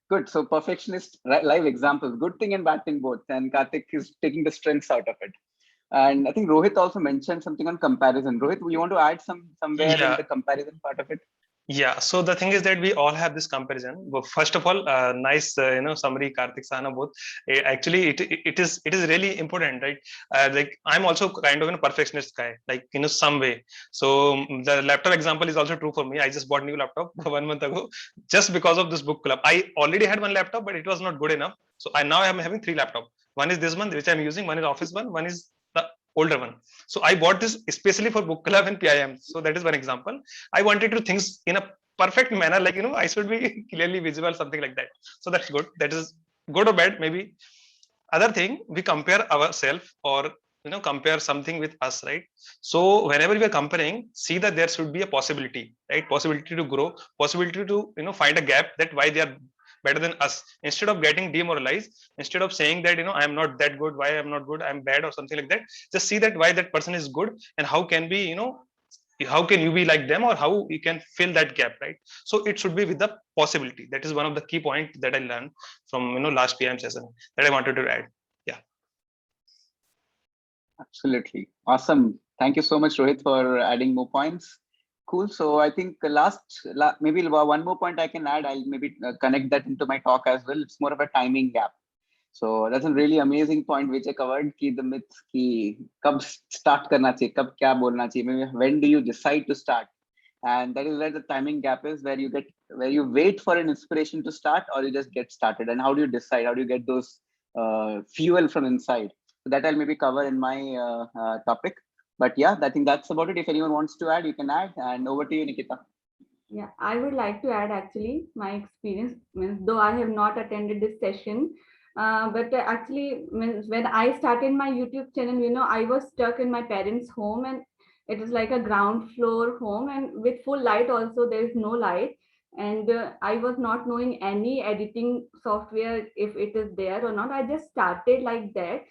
Good. So perfectionist live examples, good thing and bad thing both. And Karthik is taking the strengths out of it. And I think Rohit also mentioned something on comparison. Rohit, you want to add somewhere in the comparison part of it? Yeah, so the thing is that we all have this comparison. But first of all, nice summary, Karthik, Sana both. Actually, it is really important, right? Like I'm also kind of a perfectionist guy, like some way. So the laptop example is also true for me. I just bought new laptop 1 month ago just because of this book club. I already had one laptop, but it was not good enough. So now I'm having 3 laptops. One is this one, which I'm using. One is office one is the older one. So I bought this especially for book club and PIM. So that is one example. I wanted to think in a perfect manner, like I should be clearly visible, something like that. So that's good. That is good or bad, maybe. Other thing, we compare ourselves or compare something with us, right? So whenever we are comparing, see that there should be a possibility, right? Possibility to grow, possibility to find a gap, that why they are better than us. Instead of getting demoralized, instead of saying that I am not that good, why I'm not good, I'm bad or something like that, just see that why that person is good and how can we how can you be like them, or how you can fill that gap, right? So it should be with the possibility. That is one of the key points that I learned from last PM session that I wanted to add. Yeah, absolutely awesome. Thank you so much, Rohit, for adding more points. Cool. So I think maybe one more point I can add. I'll maybe connect that into my talk as well. It's more of a timing gap. So that's a really amazing point which I covered. Ki the myth ki kab start karna chahiye, kab kya bolna chahiye, when do you decide to start? And that is where the timing gap is, where you wait for an inspiration to start, or you just get started. And how do you decide? How do you get those fuel from inside? So that I'll maybe cover in my topic. But yeah, I think that's about it. If anyone wants to add, you can add. And over to you, Nikita. Yeah, I would like to add actually my experience, means though I have not attended this session, but actually means when I started my YouTube channel, I was stuck in my parents' home, and it is like a ground floor home, and with full light also, there is no light. And I was not knowing any editing software, if it is there or not. I just started like that.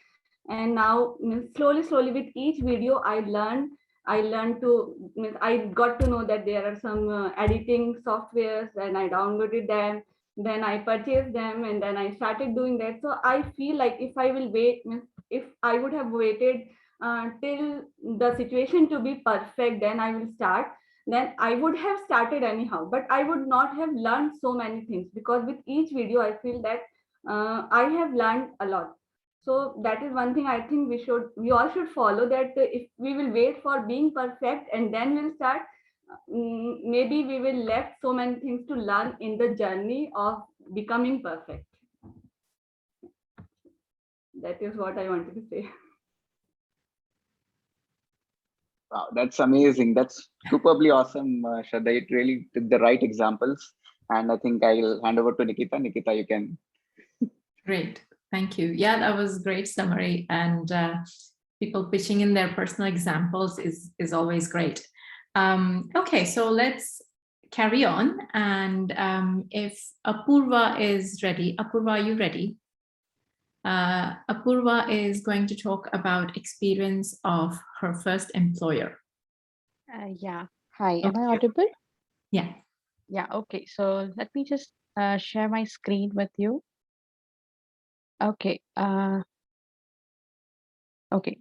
And now slowly with each video I learned to, I got to know that there are some editing softwares, and I downloaded them. Then I purchased them, and then I started doing that. So I feel like if I will wait, if I would have waited till the situation to be perfect, then I will start. Then I would have started anyhow, but I would not have learned so many things, because with each video I feel that I have learned a lot. So that is one thing I think we all should follow, that if we will wait for being perfect and then we'll start, maybe we will left so many things to learn in the journey of becoming perfect. That is what I wanted to say. Wow, that's amazing. That's superbly awesome, Shraddha. It really took the right examples. And I think I'll hand over to Nikita. Nikita, you can. Great. Thank you. Yeah, that was a great summary. And people pitching in their personal examples is always great. Okay, so let's carry on. And if Apurva is ready, Apurva, are you ready? Apurva is going to talk about experience of her first employer. Yeah. Hi, am I audible? Yeah. Yeah, okay. So let me just share my screen with you. Okay. Okay.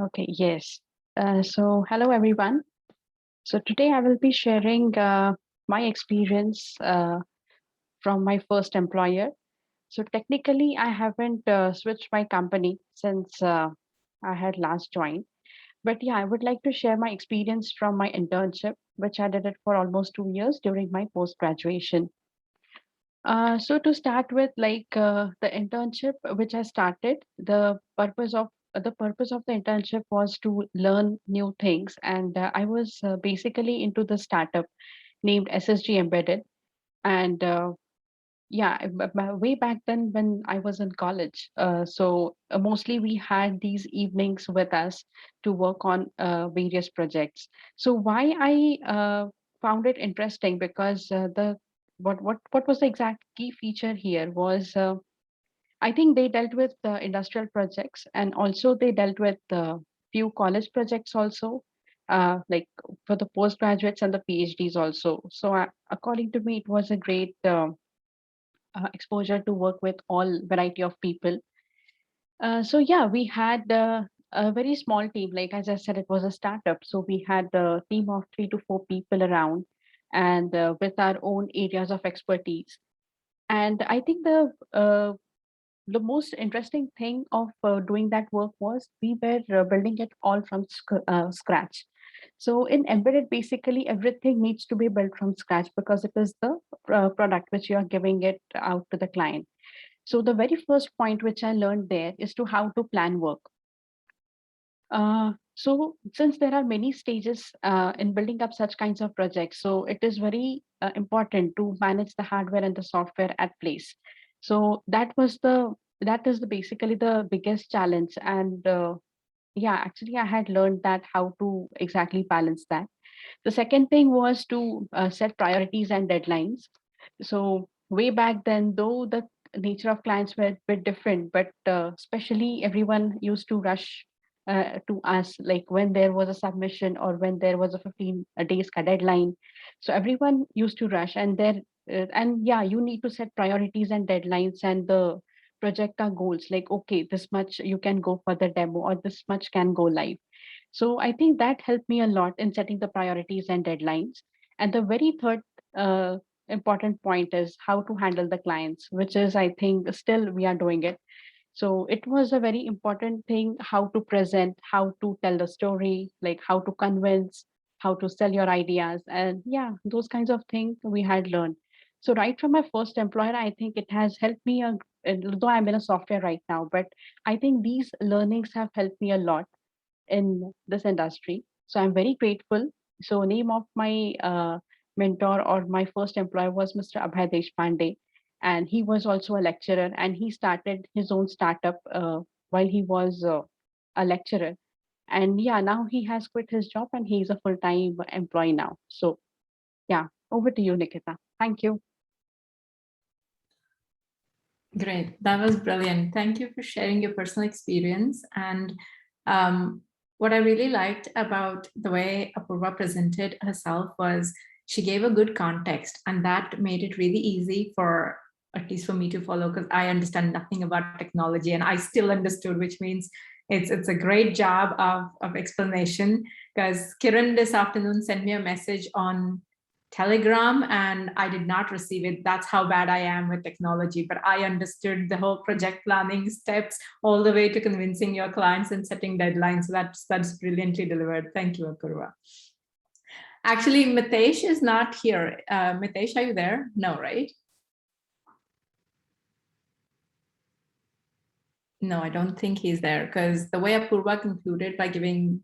Okay, yes. So hello, everyone. So today I will be sharing my experience from my first employer. So technically, I haven't switched my company since I had last joined. But yeah, I would like to share my experience from my internship, which I did it for almost 2 years during my post-graduation. So to start with, the internship which I started, the purpose of the internship was to learn new things, and I was basically into the startup named SSG Embedded, and yeah, way back then when I was in college. So mostly we had these evenings with us to work on various projects. So why I found it interesting, because the what was the exact key feature here was, I think they dealt with industrial projects, and also they dealt with few college projects also, like for the postgraduates and the PhDs also. So according to me, it was a great exposure to work with all variety of people. So yeah, we had a very small team. Like as I said, it was a startup, so we had a team of 3 to 4 people around, and with our own areas of expertise. And I think the most interesting thing of doing that work was we were building it all from scratch. So in embedded, basically everything needs to be built from scratch, because it is the product which you are giving it out to the client. So the very first point which I learned there is to how to plan work. So since there are many stages in building up such kinds of projects, so it is very important to manage the hardware and the software at place. So that is basically the biggest challenge. And yeah, actually I had learned that how to exactly balance that. The second thing was to set priorities and deadlines. So way back then, though the nature of clients were a bit different, but especially everyone used to rush to us, like when there was a submission or when there was a 15 days deadline. So everyone used to rush, and and yeah, you need to set priorities and deadlines, and the project our goals, like okay, this much you can go for the demo, or this much can go live. So I think that helped me a lot in setting the priorities and deadlines. And the very third important point is how to handle the clients, which is, I think, still we are doing it. So it was a very important thing, how to present, how to tell the story, like how to convince, how to sell your ideas, and yeah, those kinds of things we had learned. So right from my first employer, I think it has helped me, though I'm in a software right now, but I think these learnings have helped me a lot in this industry. So I'm very grateful. So name of my mentor or my first employer was Mr. Abhay Deshpande, and he was also a lecturer, and he started his own startup while he was a lecturer. And yeah, now he has quit his job and he's a full-time employee now. So yeah, over to you, Nikita. Thank you. Great. That was brilliant. Thank you for sharing your personal experience. And what I really liked about the way Apurva presented herself was she gave a good context, and that made it really easy for, at least for me, to follow, because I understand nothing about technology and I still understood, which means it's a great job of explanation. Because Kiran this afternoon sent me a message on Telegram and I did not receive it. That's how bad I am with technology, but I understood the whole project planning steps all the way to convincing your clients and setting deadlines. So that's brilliantly delivered. Thank you, Apurva. Actually, Mitesh is not here. Mitesh, are you there? No, right? No, I don't think he's there, because the way Apurva concluded by giving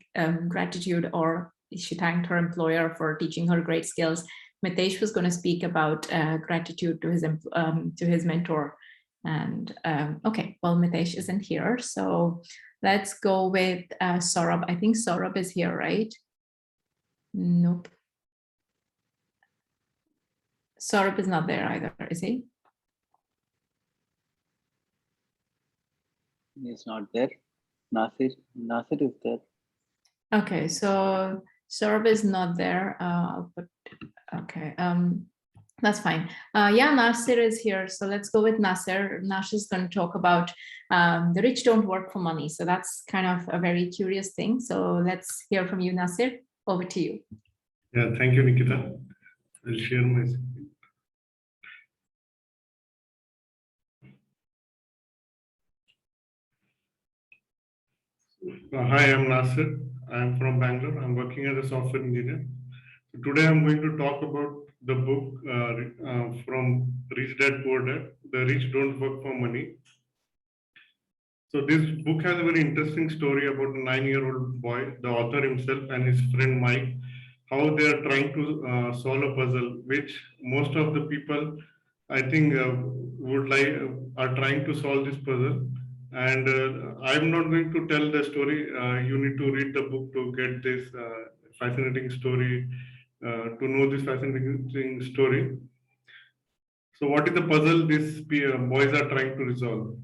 gratitude, or she thanked her employer for teaching her great skills, Mitesh was going to speak about gratitude to his mentor. And okay, well, Mitesh isn't here, so let's go with Saurabh. I think Saurabh is here, right? Nope. Saurabh is not there either, is he? He's not there. Nasir is there. Okay, so Saurabh is not there. But okay, that's fine. Yeah, Nasir is here. So let's go with Nasir. Nasir is going to talk about the rich don't work for money. So that's kind of a very curious thing. So let's hear from you, Nasir. Over to you. Yeah, thank you, Nikita. I'll share my screen. Hi, I'm Nasir. I'm from Bangalore. I'm working as a software engineer. So today I'm going to talk about the book from Rich Dad Poor Dad, The Rich Don't Work for Money. So this book has a very interesting story about a 9-year-old boy, the author himself and his friend Mike, how they are trying to solve a puzzle, which most of the people, I think, are trying to solve this puzzle. And I'm not going to tell the story. You need to read the book to get this fascinating story, to know this fascinating story. So what is the puzzle these boys are trying to resolve?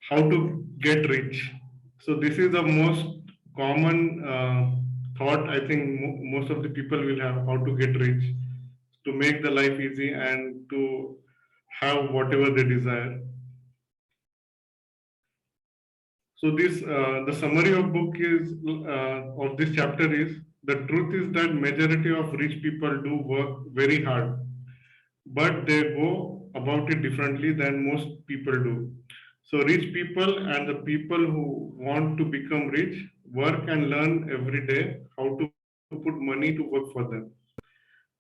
How to get rich. So this is the most common thought I think most of the people will have, how to get rich, to make the life easy and to have whatever they desire. So this, the summary of book is, of this chapter is, the truth is that majority of rich people do work very hard, but they go about it differently than most people do. So rich people and the people who want to become rich work and learn every day how to put money to work for them.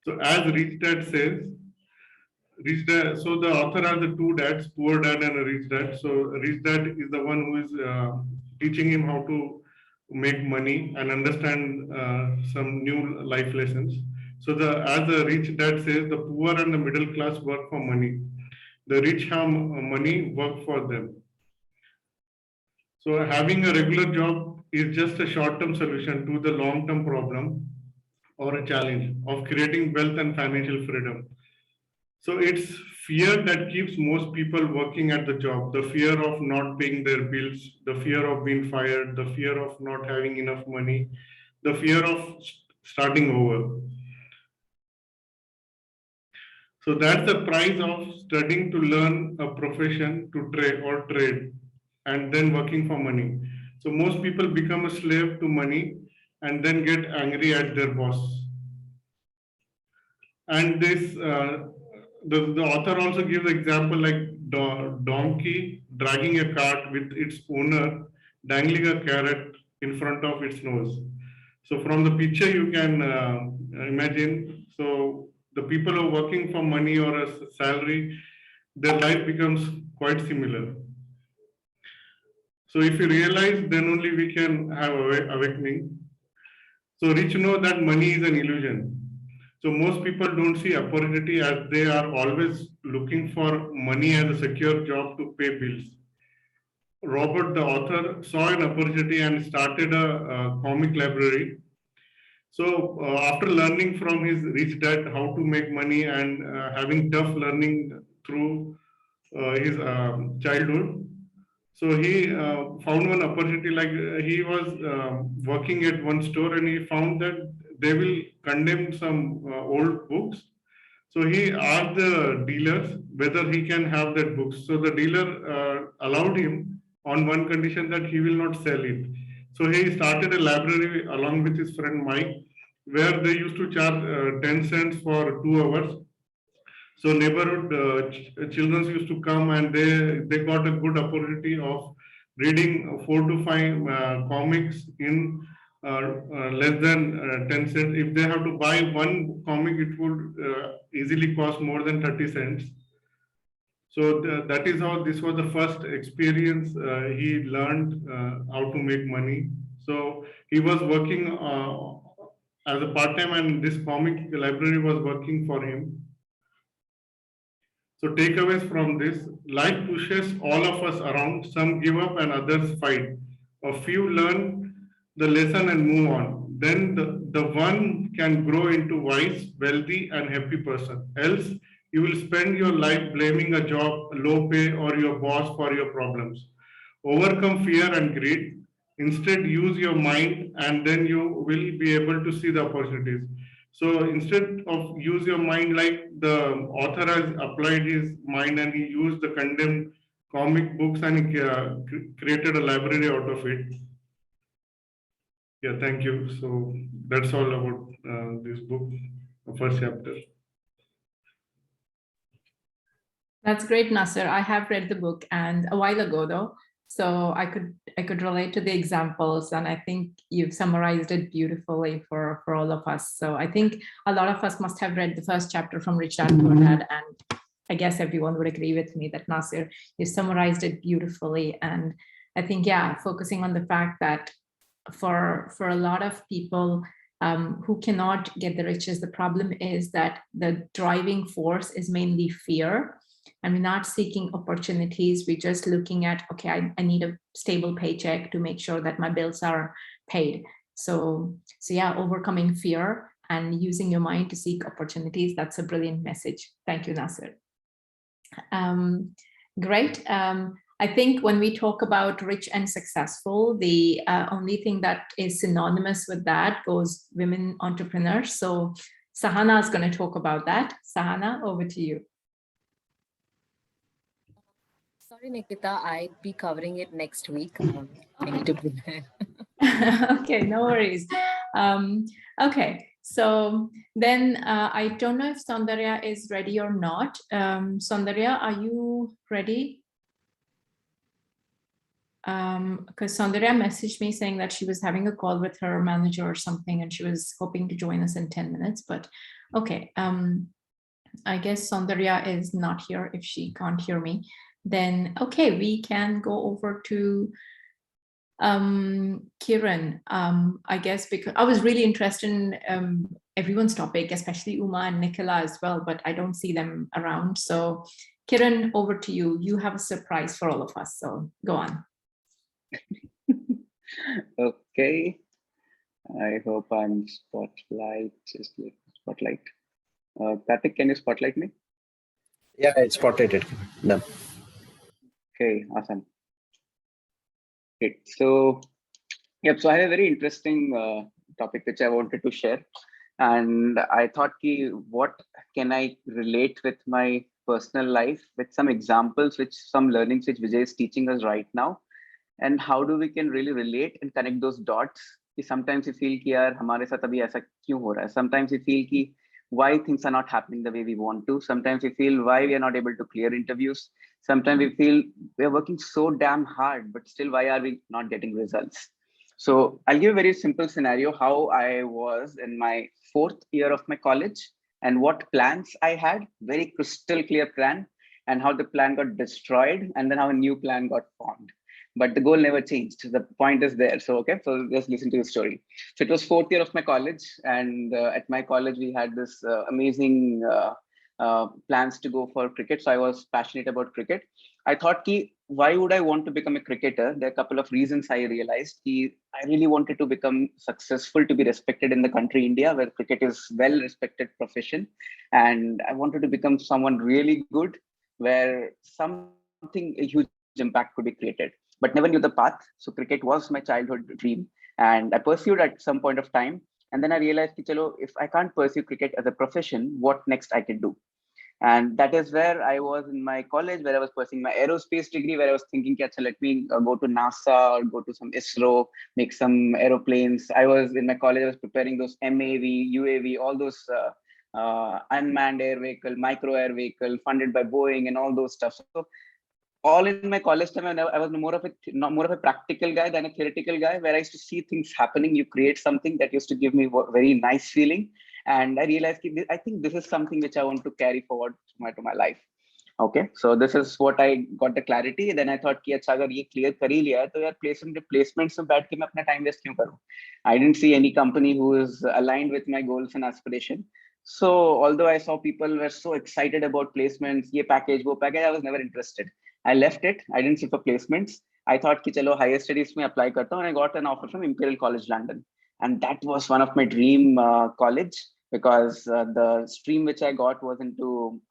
So as Rich Dad says, Rich Dad, so the author has the two dads, Poor Dad and a Rich Dad. So Rich Dad is the one who is teaching him how to make money and understand some new life lessons. So as the Rich Dad says, the poor and the middle class work for money. The rich have money, work for them. So having a regular job is just a short-term solution to the long-term problem or a challenge of creating wealth and financial freedom. So it's fear that keeps most people working at the job, the fear of not paying their bills, the fear of being fired, the fear of not having enough money, the fear of starting over. So that's the price of studying to learn a profession to trade and then working for money. So most people become a slave to money and then get angry at their boss. And this, the author also gives example like donkey dragging a cart with its owner dangling a carrot in front of its nose. So from the picture you can imagine, so the people who are working for money or a salary, their life becomes quite similar. So if you realize, then only we can have awakening. So rich know that money is an illusion. So most people don't see opportunity as they are always looking for money as a secure job to pay bills. Robert, the author, saw an opportunity and started a comic library. So after learning from his rich dad how to make money and having tough learning through his childhood, so he found one opportunity. Like he was working at one store and he found that they will condemn some old books. So he asked the dealers whether he can have that books. So the dealer allowed him on one condition that he will not sell it. So he started a library along with his friend Mike, where they used to charge 10 cents for 2 hours. So neighborhood children used to come and they got a good opportunity of reading 4 to 5 comics in less than 10 cents. If they have to buy one comic, it would easily cost more than 30 cents. So that is how this was the first experience he learned how to make money. So he was working as a part-time and this comic library was working for him. So takeaways from this, life pushes all of us around. Some give up and others fight. A few learn the lesson and move on. Then the one can grow into wise, wealthy and happy person. Else, you will spend your life blaming a job, low pay or your boss for your problems. Overcome fear and greed. Instead, use your mind and then you will be able to see the opportunities. So instead of use your mind, like the author has applied his mind and he used the condemned comic books and he created a library out of it. Yeah, thank you. So that's all about this book, the first chapter. That's great, Nasser. I have read the book and a while ago though, so I could relate to the examples, and I think you've summarized it beautifully for all of us. So I think a lot of us must have read the first chapter from Rich Dad Poor Dad, and I guess everyone would agree with me that Nasser, you summarized it beautifully. And I think, yeah, focusing on the fact that for a lot of people who cannot get the riches, the problem is that the driving force is mainly fear. And we're not seeking opportunities. We're just looking at, okay, I need a stable paycheck to make sure that my bills are paid. So yeah, overcoming fear and using your mind to seek opportunities. That's a brilliant message. Thank you, Nasser. Great. I think when we talk about rich and successful, the only thing that is synonymous with that goes women entrepreneurs. So Sahana is going to talk about that. Sahana, over to you. Sorry, Nikita, I'd be covering it next week. I need to prepare. Okay, no worries. Okay, so then I don't know if Soundarya is ready or not. Soundarya, are you ready? Because Soundarya messaged me saying that she was having a call with her manager or something, and she was hoping to join us in 10 minutes, but okay. I guess Soundarya is not here if she can't hear me. Then, okay, we can go over to Kiran. I guess because I was really interested in everyone's topic, especially Uma and Nicola as well, but I don't see them around. So Kiran, over to you. You have a surprise for all of us, so go on. Okay, I hope I'm spotlight. Just like spotlight. Karthik, can you spotlight me? Yeah, it's spotlighted. No. Okay, awesome. Great. So, yep. So I have a very interesting topic which I wanted to share, and I thought, what can I relate with my personal life with some examples, some learnings which Vijay is teaching us right now, and how do we can really relate and connect those dots. Sometimes we feel कि यार हमारे साथ अभी ऐसा क्यों हो रहा है? Sometimes we feel कि why things are not happening the way we want to. Sometimes we feel why we are not able to clear interviews. Sometimes we feel we are working so damn hard, but still why are we not getting results? So I'll give a very simple scenario how I was in my 4th year of my college and what plans I had, very crystal clear plan, and how the plan got destroyed and then how a new plan got formed. But the goal never changed. The point is there. So, okay, so just listen to the story. So it was 4th year of my college, and at my college, we had this amazing plans to go for cricket. So I was passionate about cricket. I thought, why would I want to become a cricketer? There are a couple of reasons I realized. I really wanted to become successful, to be respected in the country India, where cricket is well-respected profession. And I wanted to become someone really good, where something, a huge impact could be created, but never knew the path. So cricket was my childhood dream. And I pursued at some point of time. And then I realized, chalo, if I can't pursue cricket as a profession, what next I can do? And that is where I was in my college, where I was pursuing my aerospace degree, where I was thinking, let me go to NASA or go to some ISRO, make some aeroplanes. I was in my college, I was preparing those MAV, UAV, all those unmanned air vehicle, micro air vehicle, funded by Boeing and all those stuff. So all in my college time, I was more of a practical guy than a theoretical guy, where I used to see things happening. You create something that used to give me a very nice feeling. And I realized, I think this is something which I want to carry forward to my life. Okay, so this is what I got the clarity. Then I thought, कि अच्छा अगर ये clear कर ही लिया है, तो यार placements में बैठ के मैं अपना time waste क्यों करूँ? I didn't see any company who is aligned with my goals and aspiration. So although I saw people were so excited about placements, ये package, वो package, I was never interested. I left it. I didn't sit for placements. I thought कि चलो higher studies में apply करता हूँ, and I got an offer from Imperial College London. And that was one of my dream college, because the stream which I got was into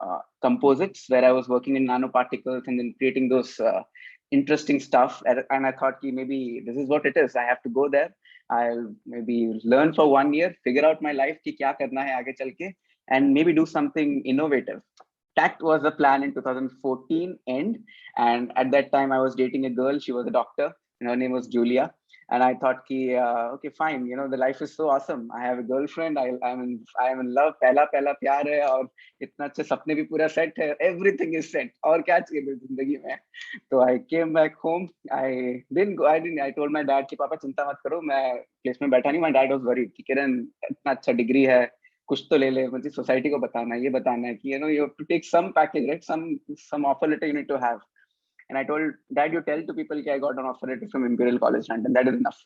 composites, where I was working in nanoparticles and then creating those interesting stuff. And I thought, maybe this is what it is. I have to go there. I'll maybe learn for 1 year, figure out my life, कि क्या करना है आगे चल के, and maybe do something innovative. That was the plan in 2014 end. And at that time, I was dating a girl. She was a doctor, and her name was Julia. And I thought, okay, fine. You know, the life is so awesome. I have a girlfriend. I am in love. Pehla प्यार है और इतना अच्छे सपने भी पूरा set है. Everything is set. और क्या चाहिए जिंदगी में? So I came back home. I told my dad कि पापा चिंता मत करो, मैं place में बैठा नहीं. My dad was worried कि किरण इतना अच्छा degree है, कुछ तो ले ले. मुझे society को बताना है, ये बताना है कि you have to take some package, right? Some offer letter you need to have. And I told Dad, you tell to people that I got an offer letter from Imperial College London. That is enough.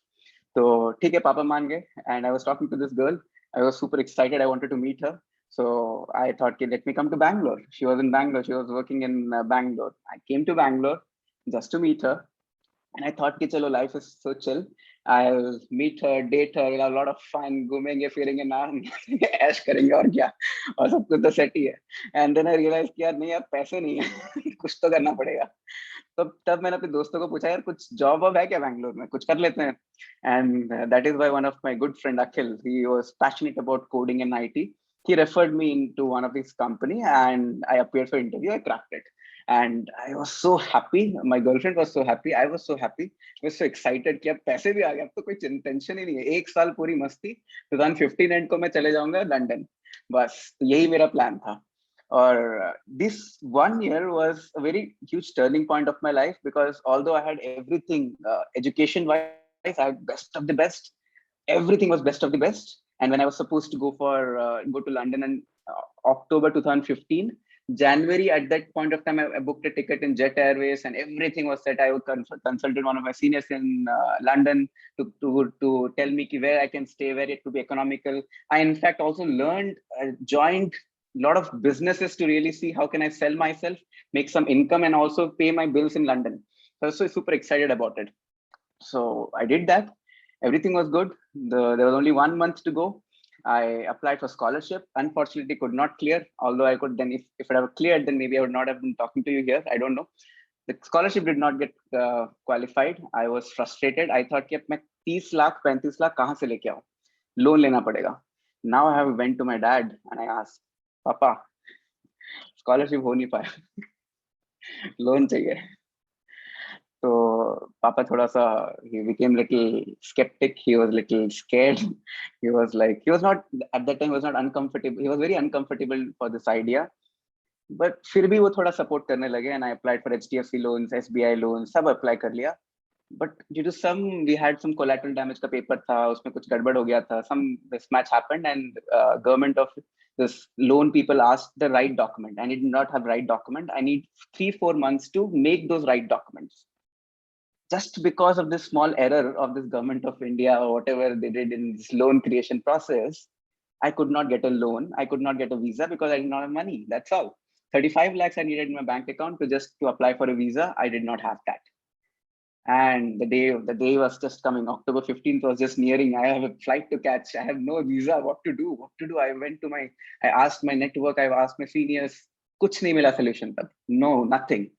So, ठीक है, Papa मान गए. And I was talking to this girl. I was super excited. I wanted to meet her. So I thought, let me come to Bangalore. She was in Bangalore. She was working in Bangalore. I came to Bangalore just to meet her. And I thought, chalo, life is so chill. I'll meet her, date her, we'll have a lot of fun, घूमेंगे, फिरेंगे ना, ऐश करेंगे और क्या, और सब कुछ तो सेट ही है. And then I realized कि यार नहीं, यार पैसे नहीं है, कुछ तो करना पड़ेगा. तो तब मैंने अपने दोस्तों को पूछा, यार कुछ जॉब वॉब है क्या बैंगलोर में, कुछ कर लेते हैं. And that is why one of my good friend Akhil, he was passionate about coding and IT. He referred me into one of his company, and I appeared for interview. I cracked it. And I was so happy. My girlfriend was so happy. I was so happy. I was so excited कि अब पैसे भी आ गए, अब तो कोई tension ही नहीं है. 1 साल पूरी मस्ती. 2015 एंड को मैं चले जाऊंगा लंदन. बस यही मेरा प्लान था. Or this 1 year was a very huge turning point of my life, because although I had everything education wise, I had best of the best. Everything was best of the best. And when I was supposed to go to London in October 2015. January, at that point of time, I booked a ticket in Jet Airways and everything was set. I consulted one of my seniors in London to tell me where I can stay, where it could be economical. I, in fact, also joined a lot of businesses to really see how can I sell myself, make some income, and also pay my bills in London. So I was so super excited about it. So I did that. Everything was good. There was only 1 month to go. I applied for scholarship. Unfortunately, could not clear. Although I could then, if it had cleared, then maybe I would not have been talking to you here. I don't know. The scholarship did not get qualified. I was frustrated. I thought कि मैं 30 लाख 35 लाख कहाँ से लेके आऊँ? Loan लेना पड़ेगा. Now I have went to my dad and I asked, Papa, scholarship हो नहीं पाया. Loan चाहिए. So Papa thoda sa, he became little skeptic. He was little scared. He was not, at that time, he was not uncomfortable. He was very uncomfortable for this idea. But फिर भी वो थोड़ा support करने लगे, and I applied for HDFC loans, SBI loans, सब apply कर लिया. but due to we had some collateral damage का paper था, उसमें कुछ गड़बड़ हो गया था, some mismatch happened, and government of this loan people asked the right document. I did not have right document. I need 3-4 months to make those right documents. Just because of this small error of this government of India or whatever they did in this loan creation process, I could not get a loan. I could not get a visa because I did not have money. That's all. 35 lakhs I needed in my bank account to apply for a visa. I did not have that. And the day was just coming. October 15th was just nearing. I have a flight to catch. I have no visa. What to do? I asked my network. I asked my seniors. Kuch nahi mila solution tab. No, nothing.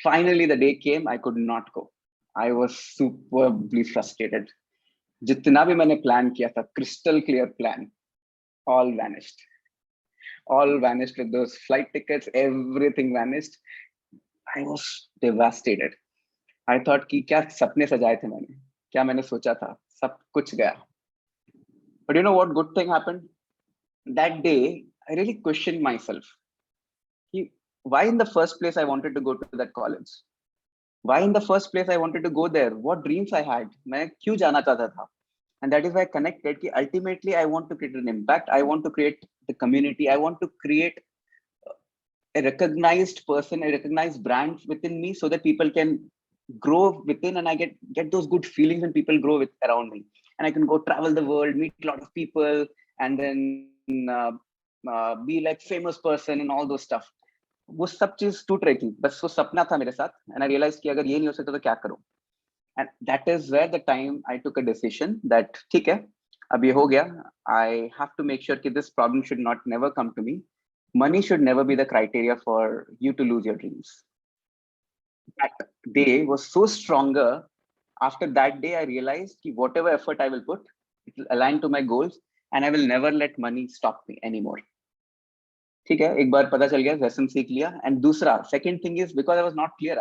Finally, the day came. I could not go. I was superbly frustrated. Jitna bhi maine plan kiya tha, crystal clear plan, all vanished. All vanished with those flight tickets. Everything vanished. I was devastated. I thought कि क्या सपने सजाए थे मैंने, क्या मैंने सोचा था, सब कुछ गया. But you know what good thing happened? That day, I really questioned myself. Why in the first place I wanted to go to that college? Why in the first place I wanted to go there? What dreams I had? मैं क्यों जाना चाहता था? And that is why I connected कि ultimately I want to create an impact. I want to create the community. I want to create a recognized person, a recognized brand within me so that people can grow within, and I get those good feelings when people grow around me, and I can go travel the world, meet a lot of people, and then be like famous person and all those stuff. वो सब चीज टूट रही थी, बस वो सपना था मेरे साथ, and I realized कि अगर ये नहीं हो सकता तो क्या करूं. And that is where the time I took a decision that ठीक है, अब ये हो गया. I have to make sure कि this problem should never come to me. Money should never be the criteria for you to lose your dreams. That day was so stronger. After that day, I realized that whatever effort I will put, it will align to my goals, and I will never let money stop me anymore. ठीक है, एक बार पता चल गया, lesson सीख लिया. And दूसरा, second thing is because I was not clear,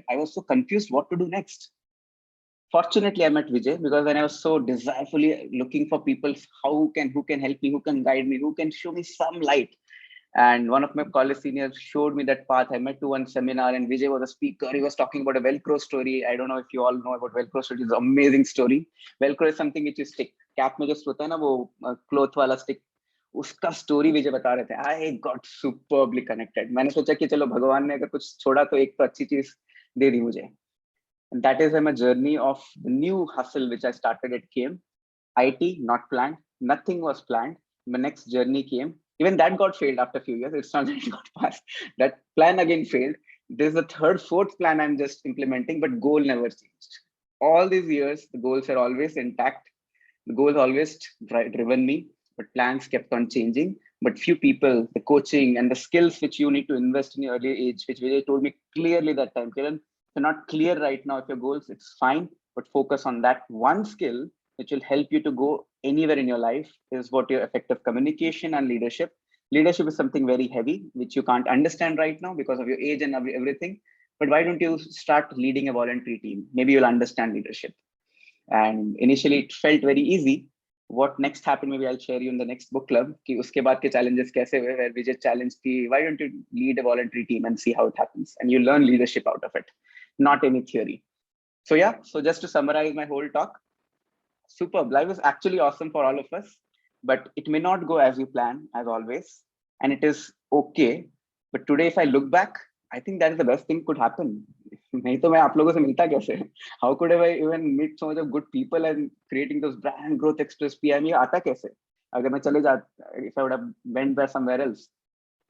I was so confused what to do next. Fortunately, I met Vijay because then I was so desirefully looking for people who can help me, who can guide me, who can show me some light. And one of my college seniors showed me that path. I met to one seminar, and Vijay was a speaker. He was talking about a Velcro story. I don't know if you all know about Velcro story. It's an amazing story. Velcro is something which you stick. Cap में जो होता है ना वो cloth वाला stick. उसका story विजय बता रहे थे. I got superbly connected. मैंने सोचा कि चलो भगवान ने अगर कुछ छोड़ा तो एक तो अच्छी चीज दे दी मुझे. And that is my journey of the new hustle which I started at KM. IT not planned. Nothing was planned. My next journey came. Even that got failed after a few years. It's not that it got passed. That plan again failed. There's a third, fourth plan I'm just implementing, but goal never changed. All these years, the goals are always intact. The goals always driven me, but plans kept on changing. But few people, the coaching and the skills which you need to invest in your early age, which Vijay told me clearly that time, Kiran, if you're not clear right now of your goals, it's fine, but focus on that one skill which will help you to go anywhere in your life is what your effective communication and leadership. Leadership is something very heavy, which you can't understand right now because of your age and everything. But why don't you start leading a voluntary team? Maybe you'll understand leadership. And initially it felt very easy. What next happened, maybe I'll share you in the next book club. कि उसके बाद के challenges कैसे हुए, where Vijay challenged कि why don't you lead a voluntary team and see how it happens? And you learn leadership out of it, not any theory. So yeah, so just to summarize my whole talk, superb. Life is actually awesome for all of us, but it may not go as you plan, as always, and it is okay. But today, if I look back, I think that is the best thing could happen. नहीं तो मैं आप लोगों से मिलता कैसे? How could I even meet so much of good people and creating those brand growth express PME आता कैसे? अगर मैं चले जाता, if I would have went by somewhere else.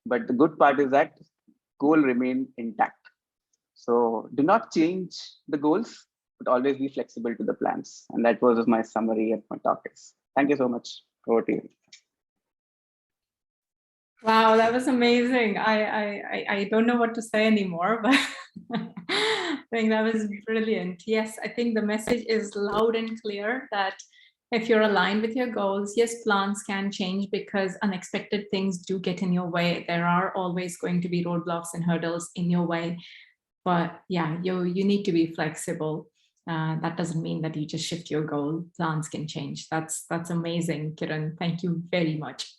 But the good part is that goal remain intact. So do not change the goals, but always be flexible to the plans. And that was my summary of my talk. Thank you so much. Over to you. Wow, that was amazing. I don't know what to say anymore, but I think that was brilliant. Yes, I think the message is loud and clear that if you're aligned with your goals, yes, plans can change because unexpected things do get in your way. There are always going to be roadblocks and hurdles in your way. But yeah, you need to be flexible. That doesn't mean that you just shift your goal. Plans can change. That's amazing, Kiran. Thank you very much.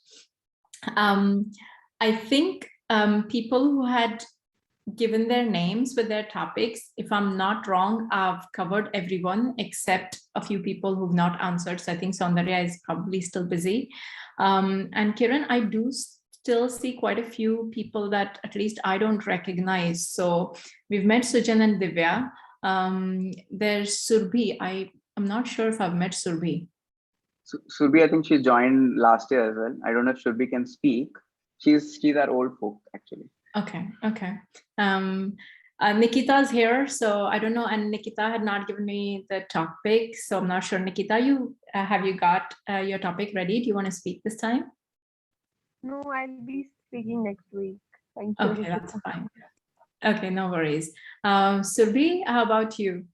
I think people who had given their names with their topics. If I'm not wrong, I've covered everyone except a few people who've not answered. So I think Saundarya is probably still busy. And Kiran, I do still see quite a few people that at least I don't recognize. So we've met Sujan and Divya. There's Surbhi. I'm not sure if I've met Surbhi. Surbhi, I think she joined last year as well. I don't know if Surbhi can speak. She's our old folk actually. Okay. Nikita's here, so I don't know. And Nikita had not given me the topic, so I'm not sure. Nikita, have you got your topic ready? Do you want to speak this time? No, I'll be speaking next week. Thank you. Okay, that's fine. Okay, no worries. Surbhi, how about you?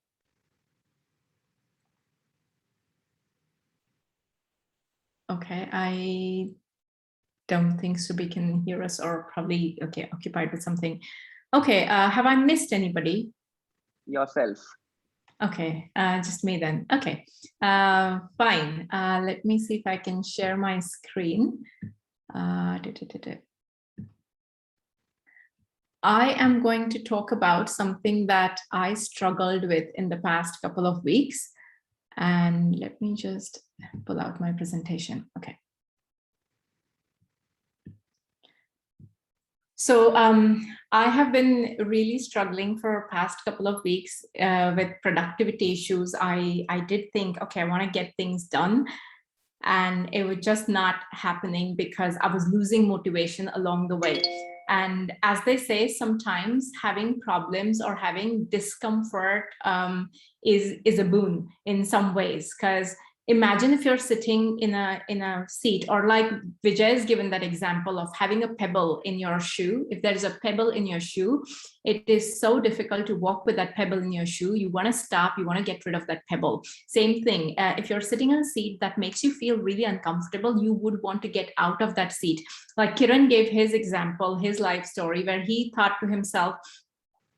Okay, I don't think Surbhi can hear us, or probably, okay, occupied with something. Okay, have I missed anybody? Yourself. Okay, just me then. Okay, fine. Let me see if I can share my screen. I am going to talk about something that I struggled with in the past couple of weeks. And let me just pull out my presentation. Okay. So I have been really struggling for past couple of weeks with productivity issues. I did think, okay, I want to get things done. And it was just not happening because I was losing motivation along the way. And as they say, sometimes having problems or having discomfort is a boon in some ways, because imagine if you're sitting in a seat, or like Vijay has given that example of having a pebble in your shoe. If there's a pebble in your shoe, it is so difficult to walk with that pebble in your shoe. You want to stop, you want to get rid of that pebble. Same thing, if you're sitting in a seat that makes you feel really uncomfortable, you would want to get out of that seat. Like Kiran gave his example, his life story, where he thought to himself,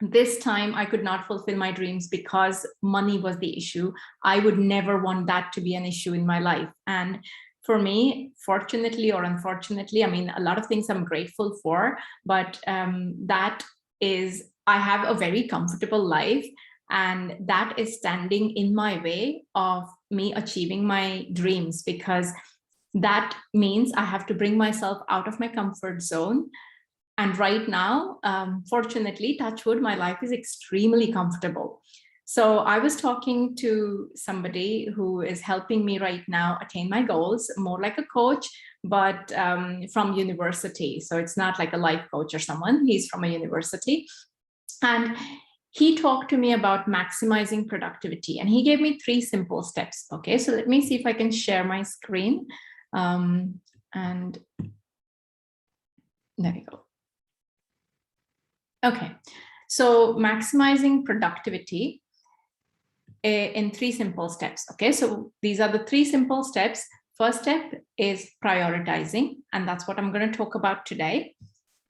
this time I could not fulfill my dreams because money was the issue. I would never want that to be an issue in my life. And for me, fortunately or unfortunately, I mean, a lot of things I'm grateful for, but that is, I have a very comfortable life, and that is standing in my way of me achieving my dreams, because that means I have to bring myself out of my comfort zone. And right now, fortunately, touch wood, my life is extremely comfortable. So I was talking to somebody who is helping me right now attain my goals, more like a coach, but from university. So it's not like a life coach or someone, he's from a university. And he talked to me about maximizing productivity, and he gave me 3 simple steps. Okay, so let me see if I can share my screen. And there we go. Okay, so maximizing productivity in 3 simple steps. Okay, so these are the 3 simple steps. First step is prioritizing, and that's what I'm going to talk about today.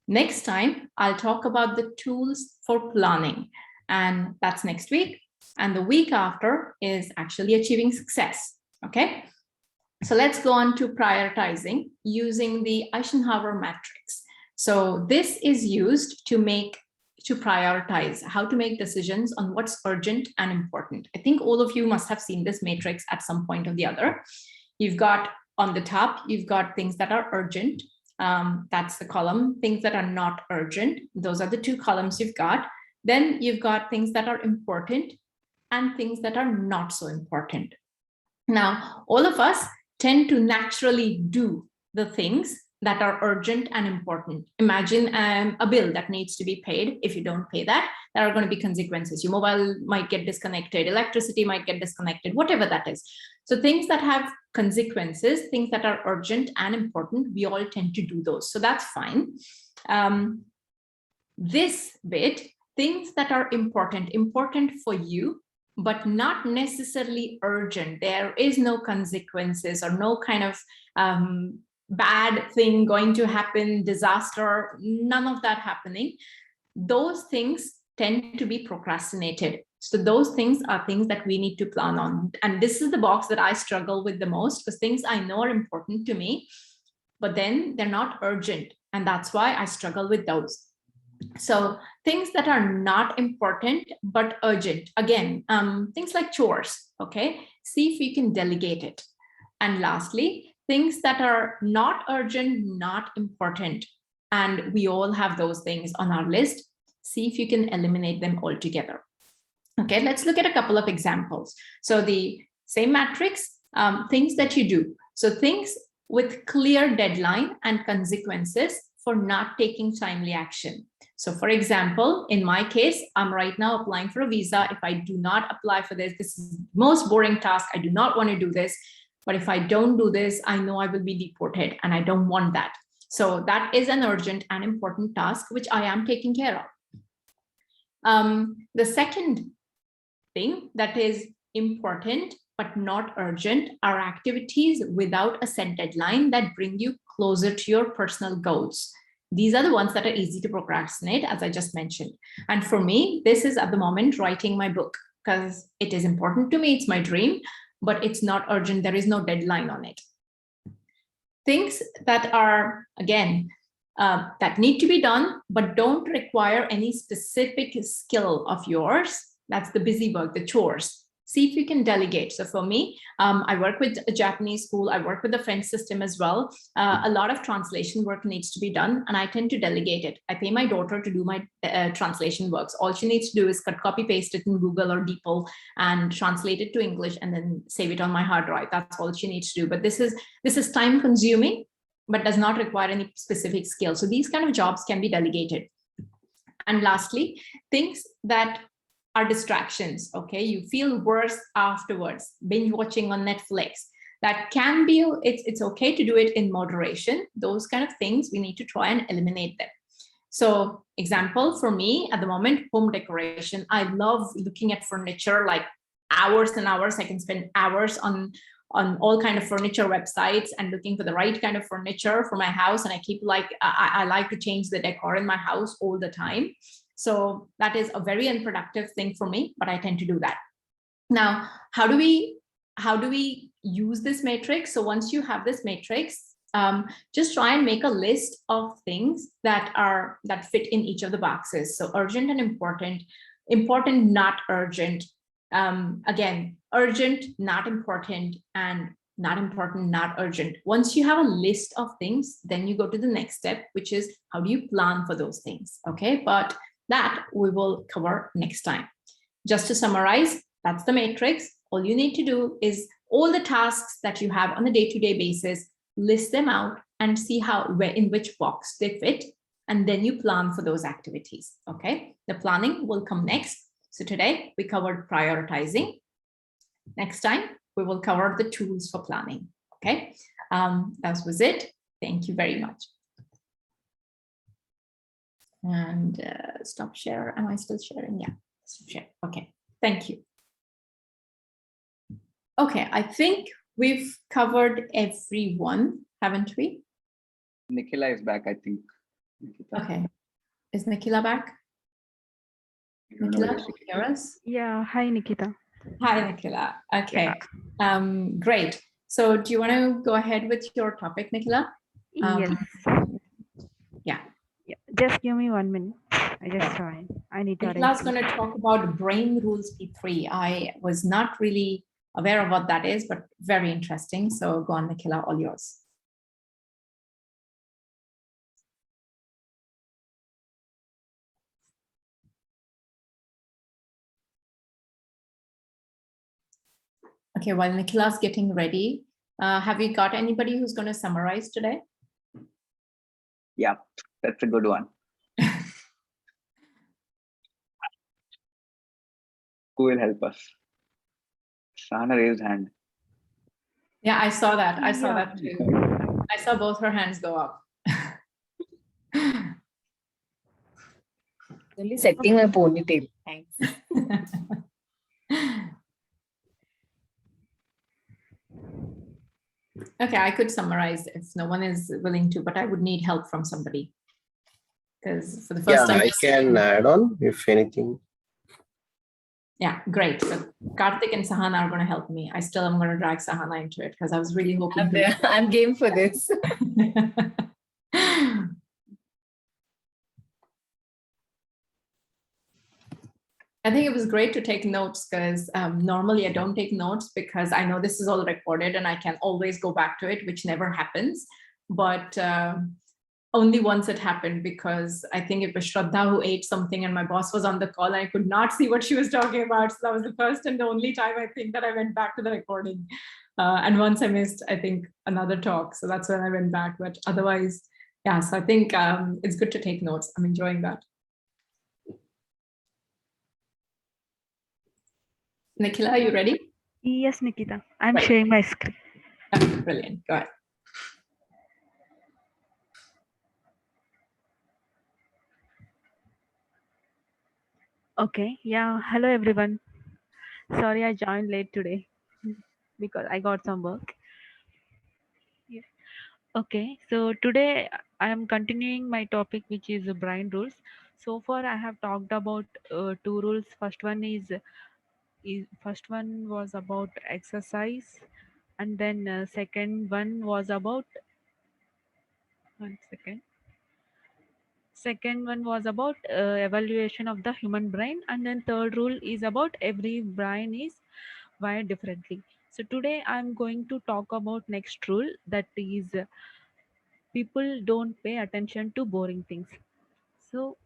Next time, I'll talk about the tools for planning, and that's next week. And the week after is actually achieving success. Okay, so let's go on to prioritizing using the Eisenhower matrix. So this is used to prioritize how to make decisions on what's urgent and important. I think all of you must have seen this matrix at some point or the other. You've got on the top, you've got things that are urgent. That's the column. Things that are not urgent. Those are the 2 columns you've got. Then you've got things that are important and things that are not so important. Now, all of us tend to naturally do the things that are urgent and important. Imagine a bill that needs to be paid. If you don't pay that, there are going to be consequences. Your mobile might get disconnected, electricity might get disconnected, whatever that is. So things that have consequences, things that are urgent and important, we all tend to do those. So that's fine. This bit, things that are important for you, but not necessarily urgent. There is no consequences or no kind of bad thing going to happen, disaster, none of that happening. Those things tend to be procrastinated. So those things are things that we need to plan on. And this is the box that I struggle with the most, because things I know are important to me, but then they're not urgent. And that's why I struggle with those. So things that are not important but urgent. Again, things like chores, okay? See if you can delegate it. And lastly, things that are not urgent, not important, and we all have those things on our list. See if you can eliminate them altogether. Okay, let's look at a couple of examples. So the same matrix, things that you do. So things with clear deadline and consequences for not taking timely action. So for example, in my case, I'm right now applying for a visa. If I do not apply for this, this is the most boring task. I do not want to do this. But if I don't do this, I know I will be deported and I don't want that. So that is an urgent and important task, which I am taking care of. The second thing that is important but not urgent are activities without a set deadline that bring you closer to your personal goals. These are the ones that are easy to procrastinate, as I just mentioned. And for me, this is at the moment writing my book because it is important to me. It's my dream, but it's not urgent. There is no deadline on it. Things that are, again, that need to be done, but don't require any specific skill of yours. That's the busy work, the chores. See if you can delegate. So for me, I work with a Japanese school. I work with the French system as well. A lot of translation work needs to be done, and I tend to delegate it. I pay my daughter to do my translation works. All she needs to do is cut, copy, paste it in Google or DeepL and translate it to English and then save it on my hard drive. That's all she needs to do. But this is time consuming, but does not require any specific skill. So these kind of jobs can be delegated. And lastly, things that are distractions, okay? You feel worse afterwards, binge watching on Netflix. That can be, it's okay to do it in moderation. Those kind of things, we need to try and eliminate them. So example, for me at the moment, home decoration. I love looking at furniture, like hours and hours. I can spend hours on all kind of furniture websites and looking for the right kind of furniture for my house. And I keep I like to change the decor in my house all the time. So that is a very unproductive thing for me, but I tend to do that. Now, how do we use this matrix? So once you have this matrix, just try and make a list of things that fit in each of the boxes. So urgent and important, important, not urgent. Again, urgent, not important, and not important, not urgent. Once you have a list of things, then you go to the next step, which is how do you plan for those things? Okay, but that we will cover next time. Just to summarize, that's the matrix. All you need to do is all the tasks that you have on a day-to-day basis, list them out and see in which box they fit, and then you plan for those activities, okay? The planning will come next. So today we covered prioritizing. Next time, we will cover the tools for planning, okay? That was it. Thank you very much. And stop share. Am I still sharing? Yeah, stop share. Okay, thank you. Okay, I think we've covered everyone, haven't we? Nikhila is back, I think. Okay, is Nikhila back? Nikhila, can you hear us? Yeah, hi Nikita. Hi Nikhila. Okay, great. So do you want to go ahead with your topic, Nikhila? Yes. Yeah. Just give me 1 minute. I just joined. I need to. Nikhila's going to talk about Brain Rules P3. I was not really aware of what that is, but very interesting. So go on, Nikhila, all yours. Okay, while Nikhila's getting ready, have you got anybody who's going to summarize today? Yeah, that's a good one. Who will help us? Sana raised hand. Yeah, I saw that. I saw that too. I saw both her hands go up. Only setting my ponytail. Thanks. Okay, I could summarize if no one is willing to, but I would need help from somebody. Because for the first time. I can add on if anything. Yeah, great. So Karthik and Sahana are going to help me. I still am going to drag Sahana into it because I was really hoping. I'm game for this. I think it was great to take notes because normally I don't take notes because I know this is all recorded and I can always go back to it, which never happens. But only once it happened because I think it was Shraddha who ate something and my boss was on the call and I could not see what she was talking about. So that was the first and the only time I think that I went back to the recording. And once I missed, I think, another talk. So that's when I went back. But otherwise, yeah, so I think it's good to take notes. I'm enjoying that. Nikhila, are you ready? Yes, Nikita. I'm Right. sharing my screen. Okay, brilliant. Go ahead. Okay. Yeah. Hello, everyone. Sorry, I joined late today because I got some work. Yeah. Okay. So today I am continuing my topic, which is brain rules. So far, I have talked about two rules. First one first one was about exercise, and then second one was about 1 second. Second one was about evaluation of the human brain, and then third rule is about every brain is wired differently. So today I'm going to talk about next rule, that is people don't pay attention to boring things. So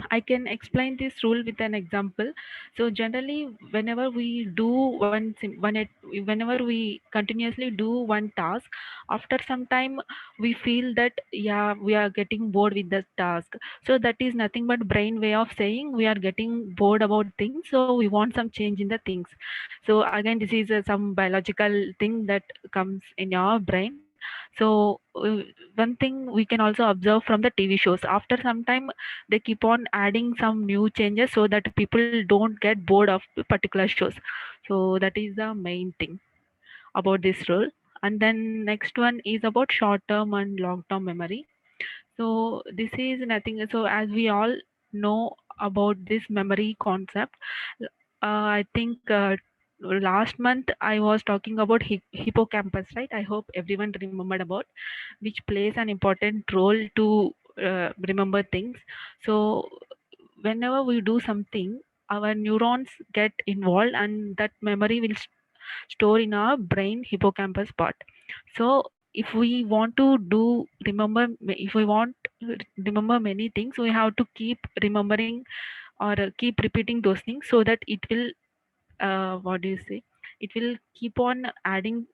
I can explain this rule with an example. So generally, whenever we do whenever we continuously do one task, after some time we feel that yeah, we are getting bored with the task. So that is nothing but brain way of saying we are getting bored about things. So we want some change in the things. So again, this is some biological thing that comes in your brain. So one thing we can also observe from the TV shows, after some time they keep on adding some new changes so that people don't get bored of particular shows. So that is the main thing about this rule. And then next one is about short term and long term memory. So this is nothing. So as we all know about this memory concept, I think last month I was talking about hippocampus, right? I hope everyone remembered about, which plays an important role to remember things. So whenever we do something, our neurons get involved and that memory will store in our brain hippocampus part. So if we want to if we want to remember many things, we have to keep remembering or keep repeating those things so that it will what do you say, it will keep on adding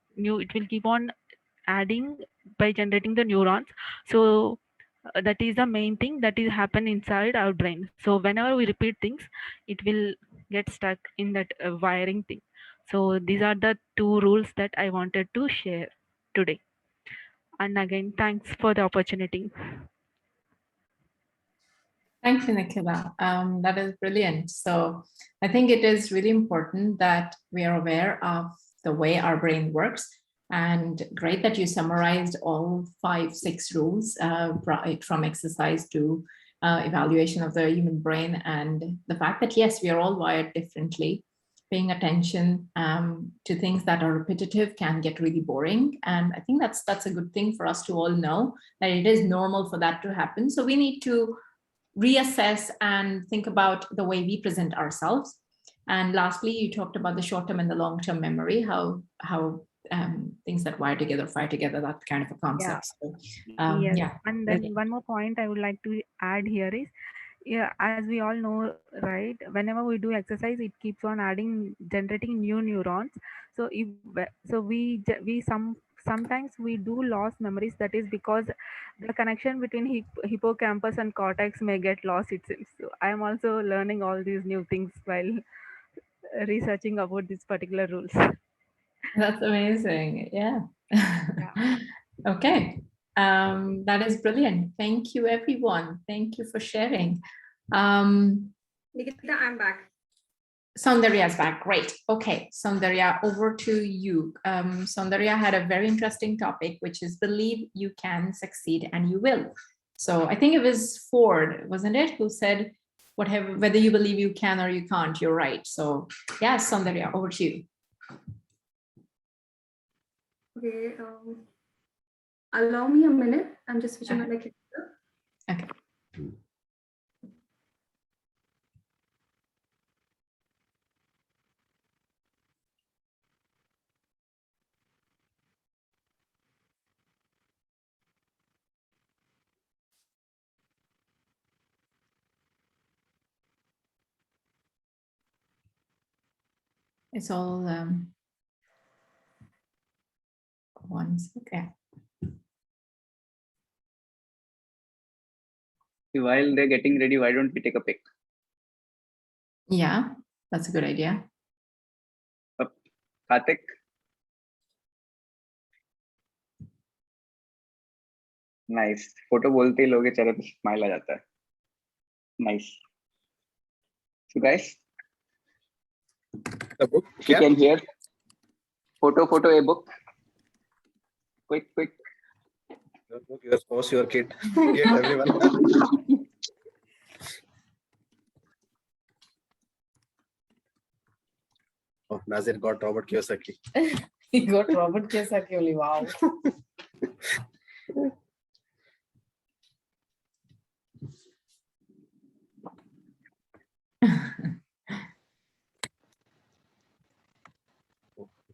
by generating the neurons. So that is the main thing that is happen inside our brain. So whenever we repeat things, it will get stuck in that wiring thing. So these are the two rules that I wanted to share today. And again, thanks for the opportunity. Thank you, Nikhila. That is brilliant. So I think it is really important that we are aware of the way our brain works. And great that you summarized all 5, 6 rules, right from exercise to evaluation of the human brain, and the fact that yes, we are all wired differently. Paying attention to things that are repetitive can get really boring. And I think that's a good thing for us to all know, that it is normal for that to happen. So we need to reassess and think about the way we present ourselves. And lastly, you talked about the short-term and the long-term memory, how things that wire together, fire together, that kind of a concept. So, Yes. yeah. And then one more point I would like to add here is, yeah, as we all know, right, whenever we do exercise, it keeps on generating new neurons. So sometimes we do lost memories. That is because the connection between hippocampus and cortex may get lost, it seems. So I am also learning all these new things while researching about these particular rules. That's amazing. Yeah. Okay. That is brilliant. Thank you, everyone. Thank you for sharing. Nikita, I'm back. Saundarya's back. Great. Okay, Saundarya, over to you. Saundarya had a very interesting topic, which is believe you can succeed and you will. So I think it was Ford, wasn't it, who said, whether you believe you can or you can't, you're right. So yeah, Saundarya, over to you. Okay. Allow me a minute. I'm just switching on my computer. Okay. It's all one second. While they're getting ready, why don't we take a pic? Yeah, that's a good idea. Karthik? Nice. Photo बोलते ही लोगों के चेहरे पे smile आ जाता है. Nice. So guys, The book. you can hear. Photo a book. Quick. Your book, your spouse, your kid. Get everyone. Oh, Nazir got Robert Kiyosaki. He got Robert Kiyosaki only. Wow.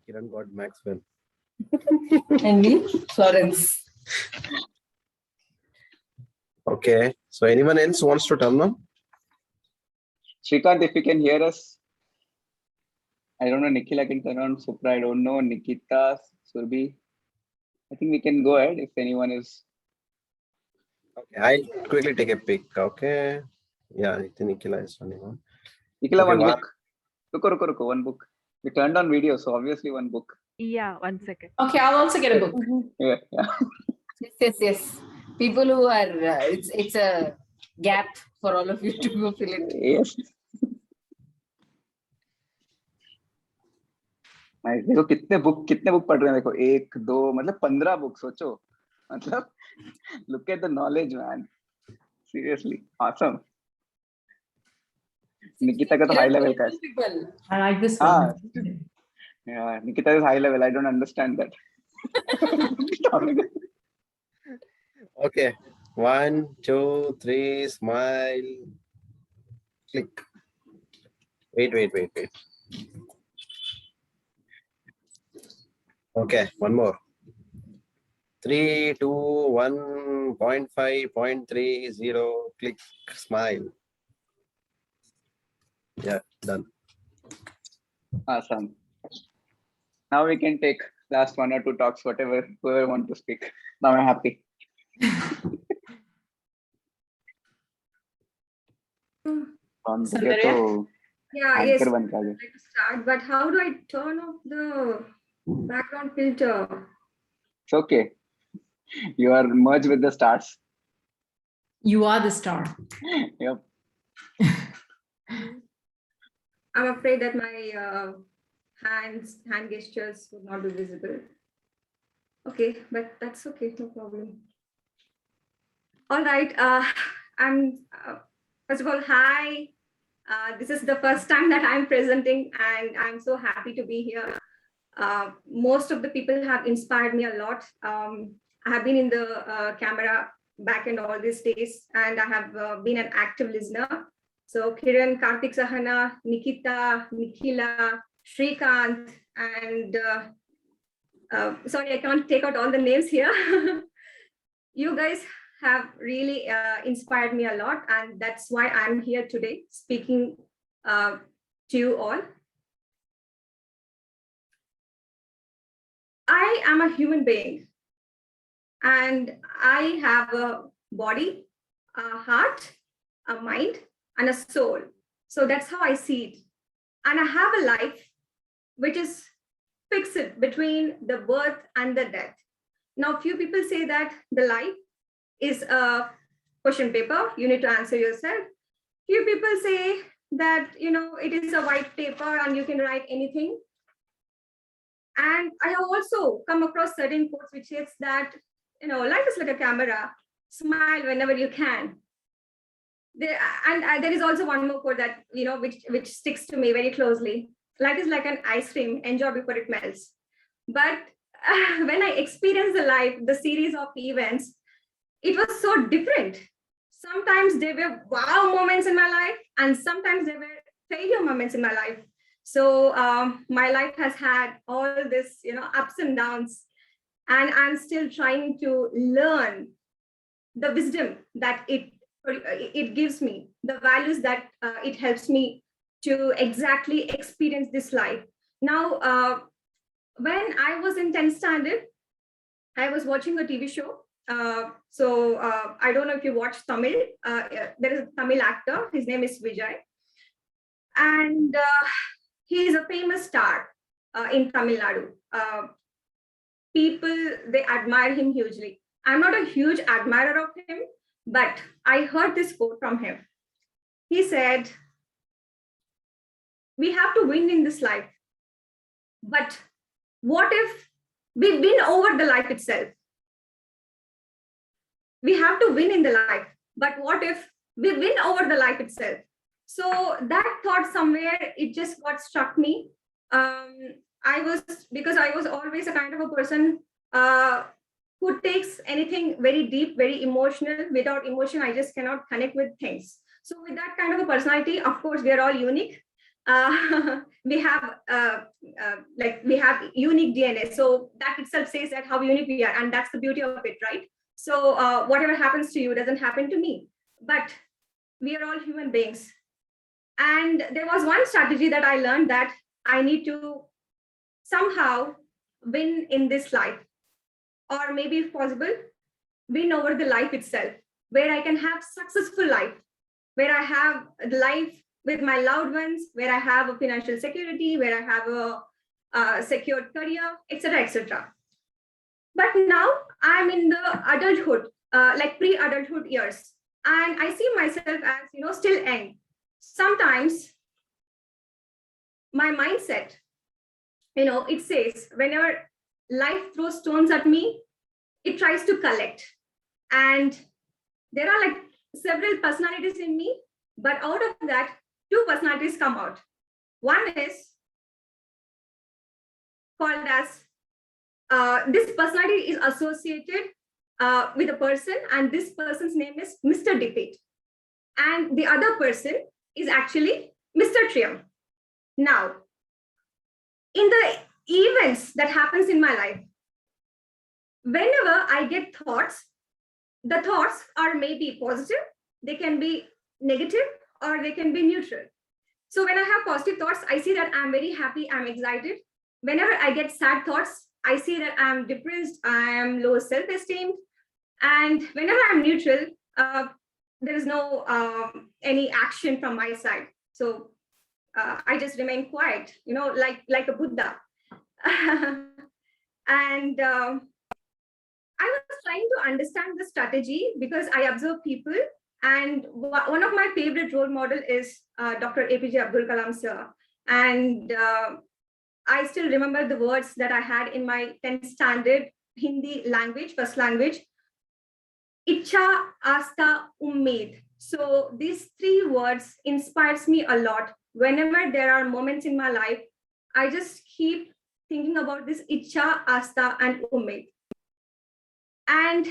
Kiran got Maxwell. And me, Florence. Okay. So anyone else wants to turn on? Shrikant, if you can hear us. I don't know, Nikhil, I can turn on. Supra, I don't know. Nikita, Surbhi. I think we can go ahead if anyone is. Okay, I'll quickly take a pic. Okay. Yeah, I think Nikhila is running on. Nikhila, Okay, one book. Ruko, one book. We turned on video, so obviously one book. Yeah, 1 second. Okay, I'll also get a book. Yeah. Yes. People who are, it's a gap for all of you to go fill it. Yes. Nice. देखो कितने book पढ़ रहे हैं देखो 1 2 मतलब 15 book सोचो मतलब look at the knowledge man seriously awesome. Nikita का तो high level का है. I like this one. Yeah, Nikita is high level. I don't understand that. Okay. 1, 2, 3, smile. Click. Wait. Okay, one more. 3, 2, 1, 0.5, 0.30, click, smile. Yeah, done. Awesome. Now we can take last 1 or 2 talks, whoever want to speak. Now I'm happy. Yeah, yes. I'd like to start, but how do I turn off the background filter? It's okay. You are merged with the stars. You are the star. Yep. I'm afraid that my hand gestures would not be visible. Okay, but that's okay, no problem. All right, I'm first of all, hi. This is the first time that I'm presenting and I'm so happy to be here. Most of the people have inspired me a lot. I have been in the camera back in all these days and I have been an active listener. So Kiran, Karthik Sahana, Nikita, Nikhila, Shrikant, and sorry, I can't take out all the names here. You guys have really inspired me a lot, and that's why I'm here today speaking to you all. I am a human being and I have a body, a heart, a mind, and a soul. So that's how I see it. And I have a life which is fixed between the birth and the death. Now, few people say that the life is a question paper, you need to answer yourself. Few people say that, it is a white paper and you can write anything. And I have also come across certain quotes which says that, life is like a camera, smile whenever you can. There is also one more quote that, which sticks to me very closely. Life is like an ice cream, enjoy before it melts. But when I experienced the series of events, it was so different. Sometimes there were wow moments in my life, and sometimes there were failure moments in my life. So my life has had all this, ups and downs, and I'm still trying to learn the wisdom that it gives me, the values that it helps me to exactly experience this life. Now, when I was in 10th standard, I was watching a TV show. I don't know if you watch Tamil. There is a Tamil actor. His name is Vijay. And he is a famous star in Tamil Nadu. People, they admire him hugely. I'm not a huge admirer of him, but I heard this quote from him. He said, we have to win in this life. But what if we win over the life itself? We have to win in the life, but what if we win over the life itself? So that thought somewhere, it just got struck me. Because I was always a kind of a person who takes anything very deep, very emotional. Without emotion, I just cannot connect with things. So with that kind of a personality, of course, we are all unique. We have unique DNA. So that itself says that how unique we are, and that's the beauty of it, right? So whatever happens to you doesn't happen to me, but we are all human beings. And there was one strategy that I learned, that I need to somehow win in this life, or maybe if possible, win over the life itself, where I can have successful life, where I have life with my loved ones, where I have a financial security, where I have a secured career, etc., etc. But now I'm in the adulthood, like pre-adulthood years, and I see myself as, still young. Sometimes my mindset, it says whenever life throws stones at me, it tries to collect. And there are like several personalities in me, but out of that, 2 personalities come out. One is called as, this personality is associated with a person, and this person's name is Mr. Defeat. And the other person is actually Mr. Triumph. Now, in the events that happens in my life, whenever I get thoughts, the thoughts are maybe positive, they can be negative, or they can be neutral. So when I have positive thoughts, I see that I'm very happy, I'm excited. Whenever I get sad thoughts, I see that I'm depressed, I'm low self-esteem. And whenever I'm neutral, there is no any action from my side. So I just remain quiet, like a Buddha. And I was trying to understand the strategy because I observe people, and one of my favorite role model is Dr. APJ Abdul Kalam sir. And I still remember the words that I had in my 10th standard Hindi language, first language, Icha, Asta, Ummeed. So these 3 words inspires me a lot. Whenever there are moments in my life, I just keep thinking about this Icha, Asta, and Ummeed. And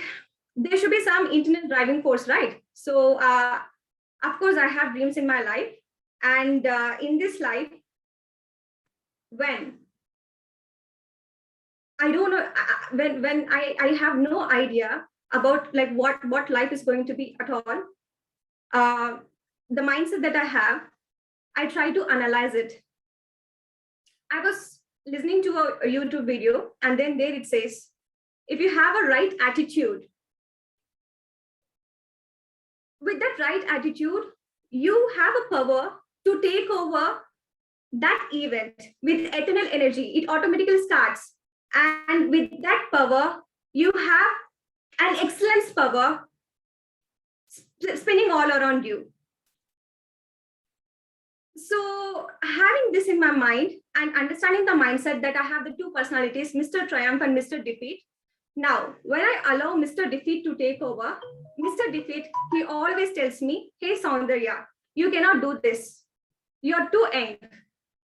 there should be some internal driving force, right? So of course, I have dreams in my life. And in this life, when I don't know, when I have no idea about like what life is going to be at all, the mindset that I have, I try to analyze it. I was listening to a YouTube video, and then there it says, if you have a right attitude, with that right attitude, you have a power to take over that event with eternal energy. It automatically starts. And with that power, you have an excellence power spinning all around you. So having this in my mind and understanding the mindset that I have the 2 personalities, Mr. Triumph and Mr. Defeat. Now, when I allow Mr. Defeat to take over, Mr. Defeat, he always tells me, hey, Saundarya, you cannot do this. You're too young.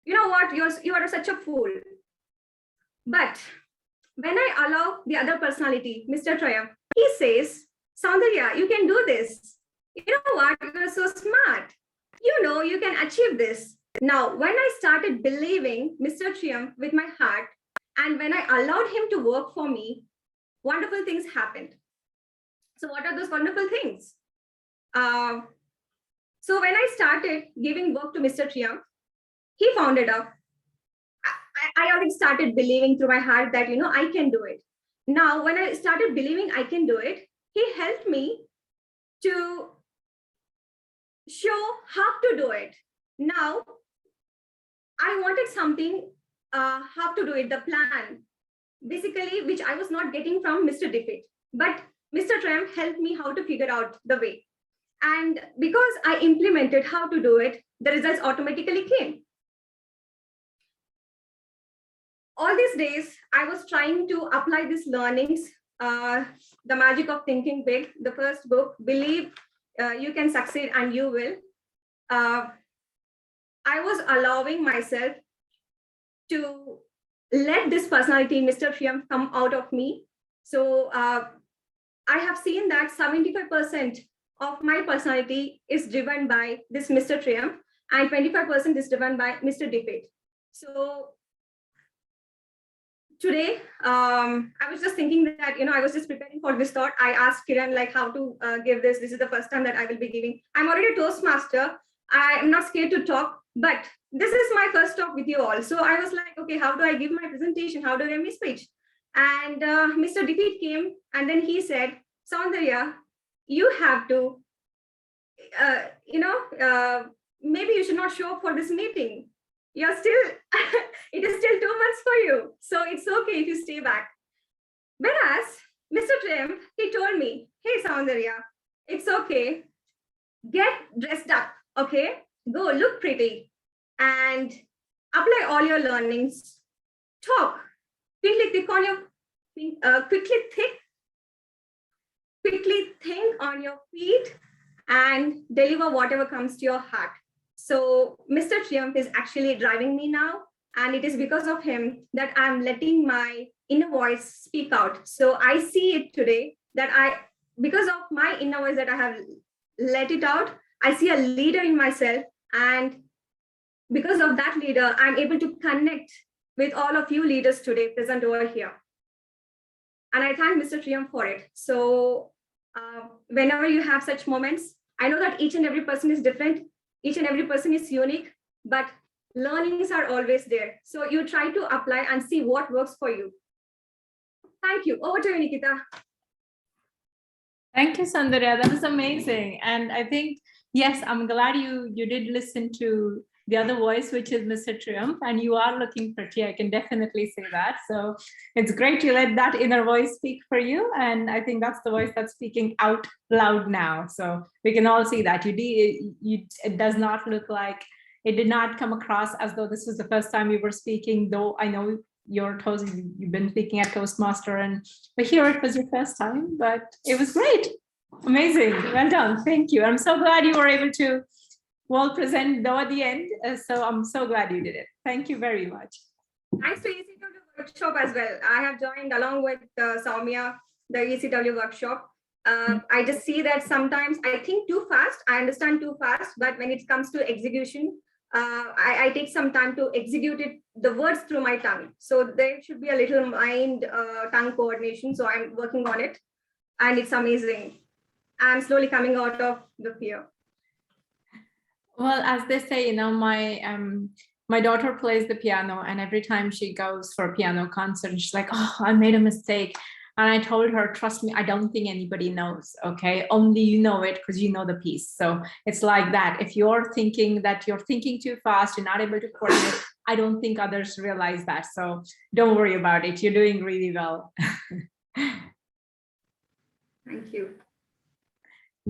You know what? You are such a fool. But when I allow the other personality, Mr. Triumph, he says, Saundarya, you can do this. You know what? You're so smart. You can achieve this. Now, when I started believing Mr. Triumph with my heart, and when I allowed him to work for me, wonderful things happened. So what are those wonderful things? So when I started giving work to Mr. Triumph, he found it out. I already started believing through my heart that, I can do it. Now, when I started believing I can do it, he helped me to show how to do it. Now, I wanted something, how to do it, the plan, basically, which I was not getting from Mr. Defeat. But Mr. Triumph helped me how to figure out the way. And because I implemented how to do it, the results automatically came. All these days, I was trying to apply these learnings, The Magic of Thinking Big, the first book, Believe You Can Succeed and You Will. I was allowing myself to let this personality, Mr. Triumph, come out of me. So I have seen that 75% of my personality is driven by this Mr. Triumph, and 25% is driven by Mr. Defeat. So today, I was just thinking that, I was just preparing for this thought. I asked Kiran like how to give this. This is the first time that I will be giving. I'm already a Toastmaster. I'm not scared to talk, but this is my first talk with you all. So I was like, okay, how do I give my presentation? How do I give my speech? And Mr. Defeat came, and then he said, Saundarya, you have to, maybe you should not show up for this meeting. You're still, it is still 2 months for you. So it's okay if you stay back. Whereas Mr. Triumph, he told me, hey, Saundarya, it's okay. Get dressed up, okay? Go look pretty and apply all your learnings. Talk. Quickly think on your quickly think on your feet and deliver whatever comes to your heart. So Mr. Triumph is actually driving me now, and it is because of him that I'm letting my inner voice speak out. So I see it today that because of my inner voice that I have let it out, I see a leader in myself, and because of that leader, I'm able to connect with all of you leaders today present over here. And I thank Mr. Triumph for it. So whenever you have such moments, I know that each and every person is different. Each and every person is unique, but learnings are always there. So you try to apply and see what works for you. Thank you. Over to you, Nikita. Thank you, Saundarya. That was amazing. And I think, yes, I'm glad you did listen to the other voice, which is Mr. Triumph, and you are looking pretty. I can definitely say that. So it's great to let that inner voice speak for you. And I think that's the voice that's speaking out loud now. So we can all see that it does not look like, it did not come across as though this was the first time you were speaking, though I know you've been speaking at Toastmaster, but here it was your first time, but it was great. Amazing. Well done. Thank you. I'm so glad you were able to present though at the end. So I'm so glad you did it. Thank you very much. Thanks to ECW workshop as well. I have joined along with Soumya, the ECW workshop. I just see that sometimes I think too fast, I understand too fast, but when it comes to execution, I take some time to execute the words through my tongue. So there should be a little mind-tongue coordination. So I'm working on it, and it's amazing. I'm slowly coming out of the fear. Well, as they say, my daughter plays the piano, and every time she goes for a piano concert, she's like, oh, I made a mistake. And I told her, trust me, I don't think anybody knows, okay? Only you know it because you know the piece. So it's like that. If you're thinking that you're thinking too fast, you're not able to coordinate, I don't think others realize that. So don't worry about it. You're doing really well. Thank you.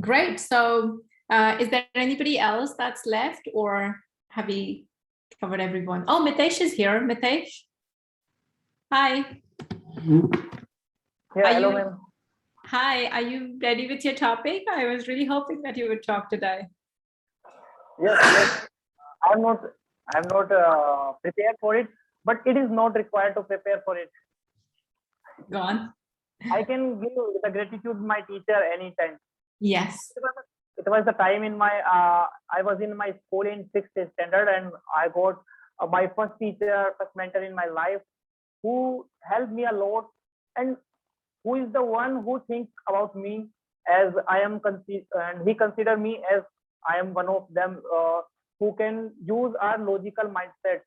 Great. So is there anybody else that's left, or have we covered everyone? Oh, Mitesh is here. Mitesh. Hi. Yeah, hello, ma'am. Hi, are you ready with your topic? I was really hoping that you would talk today. Yes. I'm not prepared for it, but it is not required to prepare for it. Go on. I can give the gratitude my teacher anytime. Yes. It was the time in my I was in my school in 6th standard, and I got my first teacher, first mentor in my life, who helped me a lot, and who is the one who thinks about me as I am, and he consider me as I am one of them, who can use our logical mindset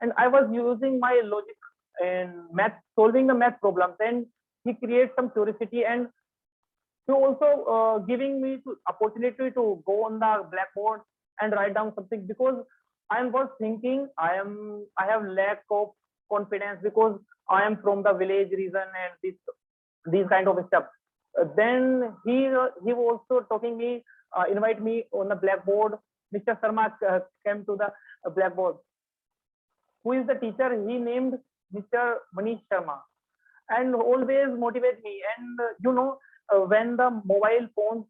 and I was using my logic in math, solving the math problems, and he creates some curiosity, and he also giving me to opportunity to go on the blackboard and write down something, because I was thinking I have lack of confidence because I am from the village region and these kind of stuff. Then he was also talking me, invite me on the blackboard. Mr. Sharma came to the blackboard. Who is the teacher? He named Mr. Manish Sharma, and always motivate me. And when the mobile phones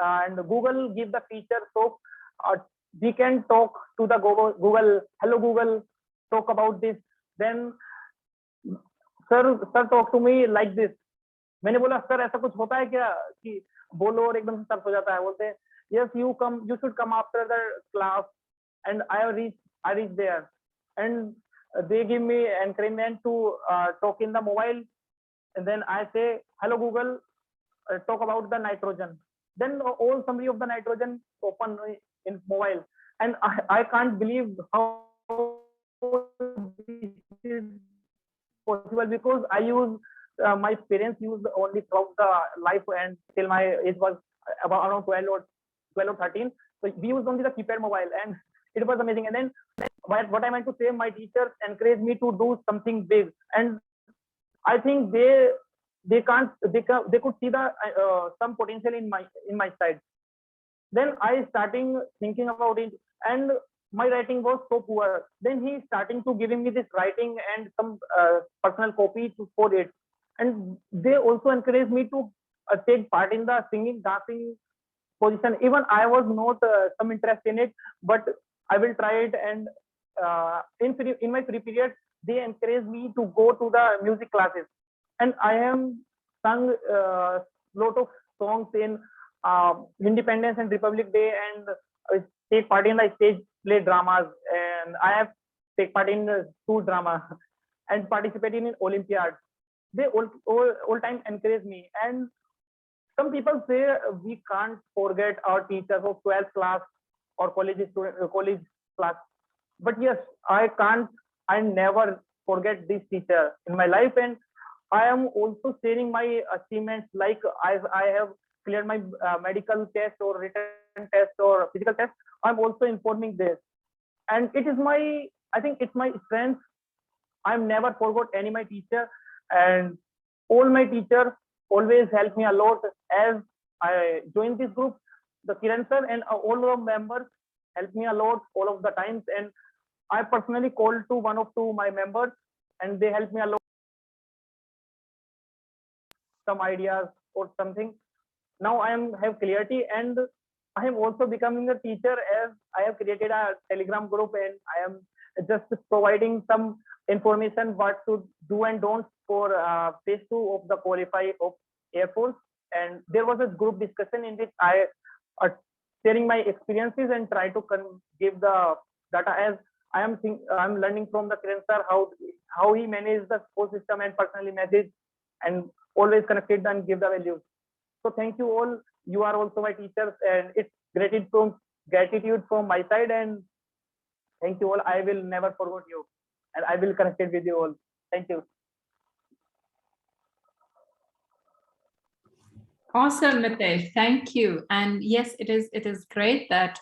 and Google give the feature, so we can talk to the Google. Hello Google, talk about this. Then sir talk to me like this. मैंने बोला sir ऐसा कुछ होता है क्या कि बोलो और एकदम से सर हो जाता है? बोलते हैं yes, you should come after the class, and I reach there, and they give me encouragement to talk in the mobile, and then I say hello Google, talk about the nitrogen. Then all summary of the nitrogen open in mobile, and I can't believe how this is possible, because I use my parents used only throughout the life and till my age was about around 12 or 13. So we used only the keypad mobile, and it was amazing. And then what I meant to say, my teachers encouraged me to do something big, and I think they could see the some potential in my side. Then I starting thinking about it, and my writing was so poor. Then he starting to giving me this writing and some personal copy for it, and they also encouraged me to take part in the singing, dancing position. Even I was not some interest in it, but I will try it. And in my free period, they encouraged me to go to the music classes, and I am sung lot of songs in Independence and Republic Day, and take part in the stage play dramas, and I have take part in school drama and participated in Olympiad. They all time encourage me. And some people say we can't forget our teachers of 12th class or college class, but yes, I can't. I never forget this teacher in my life, and I am also sharing my achievements, like I have cleared my medical test or written test or physical test. I'm also informing this, and it is I think it's my strength. I've never forgot any my teacher, and all my teachers always help me a lot. As I joined this group, the Kiran sir and all the members help me a lot all of the times, and I personally called to one of my members, and they help me a lot, some ideas or something. Now I have clarity, and I am also becoming a teacher, as I have created a Telegram group, and I am just providing some information what to do and don't for phase 2 of the qualify of Air Force. And there was a group discussion in which I sharing my experiences and try to give the data, as I'm learning from the Kiran sir how he managed the whole system and personally message and always connected and give the values. So thank you all. You are also my teachers, and it's gratitude from my side, and thank you all. I will never forget you, and I will connect with you all. Thank you. Awesome, Mitesh. Thank you. And yes, it is great that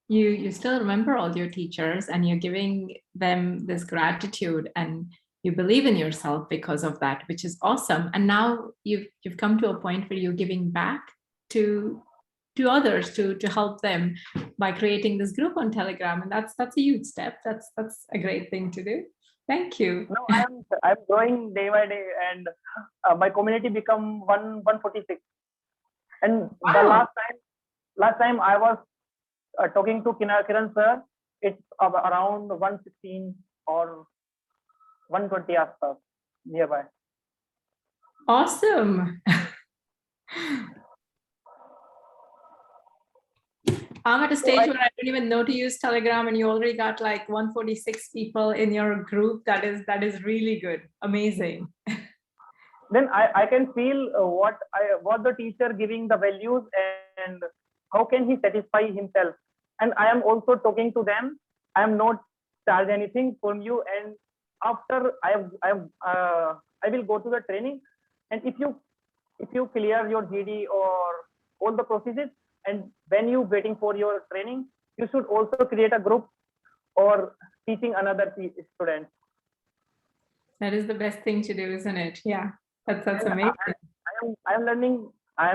you still remember all your teachers and you're giving them this gratitude, and you believe in yourself because of that, which is awesome. And now you've come to a point where you're giving back to others to help them by creating this group on Telegram, and that's a huge step. That's a great thing to do. Thank you. No, I'm growing day by day, and my community become 146. And wow. The last time I was talking to Kiran sir, it's around 116 or 120 after nearby. Awesome. I'm at a stage where I don't even know to use Telegram, and you already got like 146 people in your group. That is really good. Amazing. Then I can feel what the teacher giving the values, and how can he satisfy himself. And I am also talking to them. I am not charge anything from you. And after I will go to the training, and if you clear your GD or all the processes, and when you waiting for your training, you should also create a group or teaching another student. That is the best thing to do, isn't it? Yeah, that's amazing. I am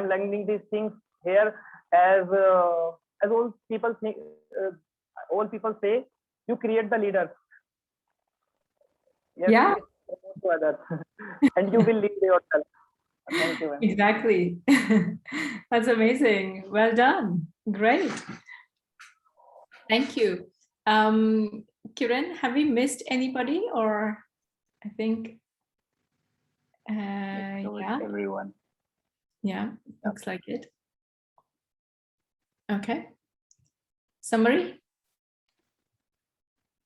learning these things here, as all people think, all people say, you create the leaders. Yes, Yeah. to others, and you will lead yourself. Thank you. Exactly. That's amazing. Well done. Great. Thank you. Kiran, have we missed anybody, or I think yeah, everyone. Yeah, looks like it. Okay. Summary.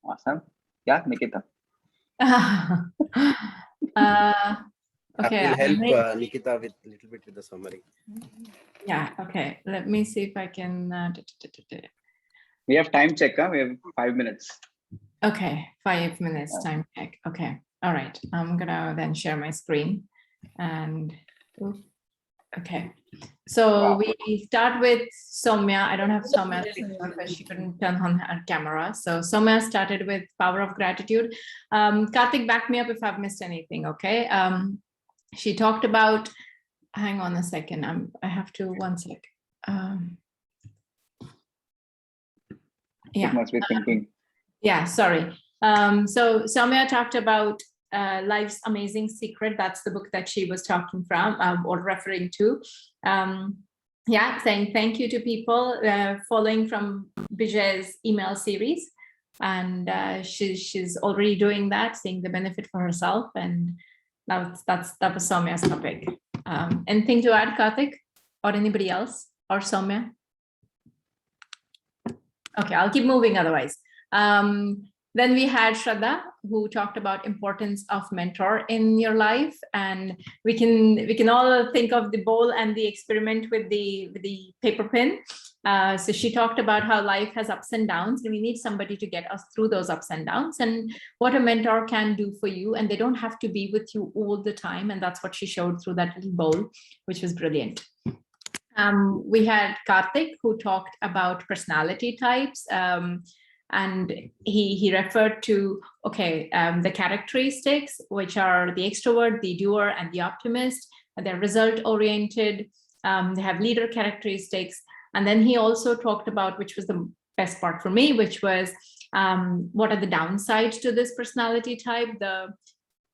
Awesome. Yeah, Nikita. Okay. I will help Nikita with a little bit with the summary. Yeah. Okay. Let me see if I can. We have time check. We have 5 minutes. Okay, 5 minutes time check. Okay. All right. I'm gonna then share my screen, and okay. So we start with Soumya. I don't have Soumya because she couldn't turn on her camera. So Soumya started with Power of Gratitude. Karthik, back me up if I've missed anything. Okay. She talked about. Hang on a second. I have to 1 sec. Yeah. Must be thinking. Yeah, sorry. So Soumya talked about Life's Amazing Secret. That's the book that she was talking from or referring to. Yeah, saying thank you to people following from Bijay's email series. And she's already doing that, seeing the benefit for herself. And that was Soumya's topic. Anything to add, Karthik, or anybody else, or Soumya? Okay, I'll keep moving otherwise. Then we had Shraddha, who talked about importance of mentor in your life, and we can all think of the bowl and the experiment with the paper pin. So she talked about how life has ups and downs, and we need somebody to get us through those ups and downs, and what a mentor can do for you. And they don't have to be with you all the time, and that's what she showed through that little bowl, which was brilliant. We had Karthik, who talked about personality types, and he referred to, the characteristics, which are the extrovert, the doer, and the optimist. They're result-oriented. They have leader characteristics. And then he also talked about, which was the best part for me, which was what are the downsides to this personality type, the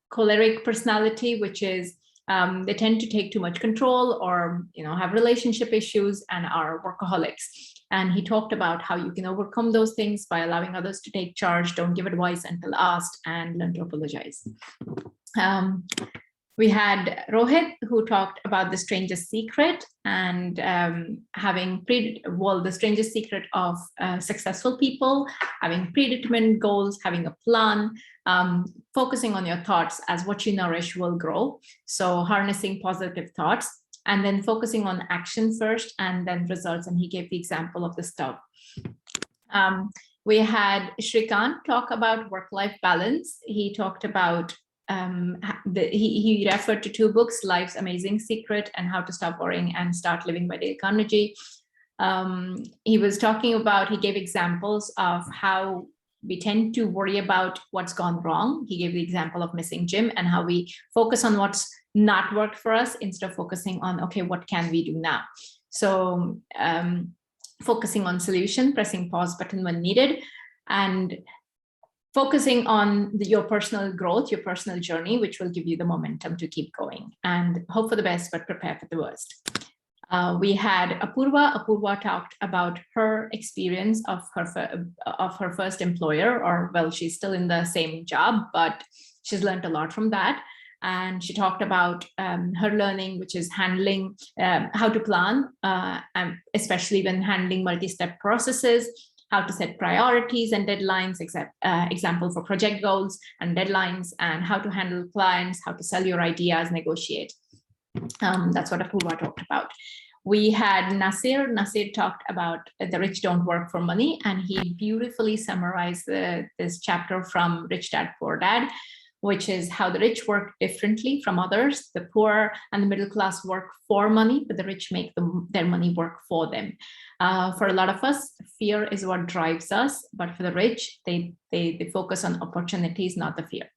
choleric personality, which is they tend to take too much control, or have relationship issues, and are workaholics. And he talked about how you can overcome those things by allowing others to take charge, don't give advice until asked, and learn to apologize. We had Rohit, who talked about the strangest secret, and the strangest secret of successful people, having predetermined goals, having a plan, focusing on your thoughts, as what you nourish will grow. So harnessing positive thoughts, and then focusing on action first and then results. And he gave the example of the stove. We had Shrikant talk about work-life balance. He talked about he referred to 2 books, Life's Amazing Secret and How to Stop Worrying and Start Living by Dale Carnegie. He was talking about, he gave examples of how we tend to worry about what's gone wrong. He gave the example of missing gym, and how we focus on what's not worked for us instead of focusing on, okay, what can we do now? So focusing on solution, pressing pause button when needed, and focusing on your personal growth, your personal journey, which will give you the momentum to keep going, and hope for the best, but prepare for the worst. We had Apurva. Apurva talked about her experience of her first employer, or well, she's still in the same job, but she's learned a lot from that. And she talked about her learning, which is handling how to plan, especially when handling multi-step processes, how to set priorities and deadlines, example for project goals and deadlines, and how to handle clients, how to sell your ideas, negotiate. That's what Apurva talked about. We had Nasir. Nasir talked about the rich don't work for money, and he beautifully summarized this chapter from Rich Dad Poor Dad, which is how the rich work differently from others. The poor and the middle class work for money, but the rich make their money work for them. For a lot of us, fear is what drives us, but for the rich, they focus on opportunities, not the fear.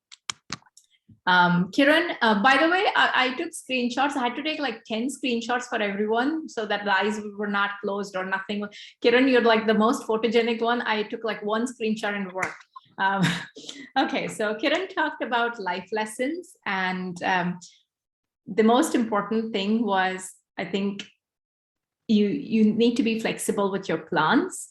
Kiran, by the way, I took screenshots. I had to take like 10 screenshots for everyone so that the eyes were not closed or nothing. Kiran, you're like the most photogenic one. I took like one screenshot and it worked. Okay, so Kiran talked about life lessons, and the most important thing was, I think, you need to be flexible with your plans,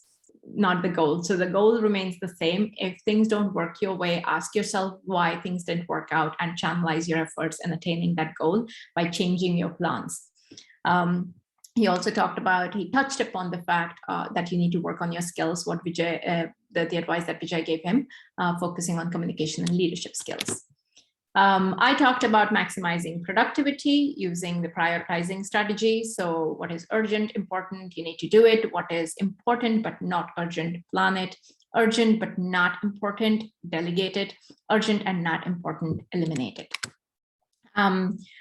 not the goal. So the goal remains the same. If things don't work your way, ask yourself why things didn't work out and channelize your efforts in attaining that goal by changing your plans. He also touched upon the fact that you need to work on your skills, what Vijay, the advice that Vijay gave him, focusing on communication and leadership skills. I talked about maximizing productivity using the prioritizing strategy. So what is urgent, important, you need to do it. What is important but not urgent, plan it. Urgent but not important, delegate it. Urgent and not important, eliminate it.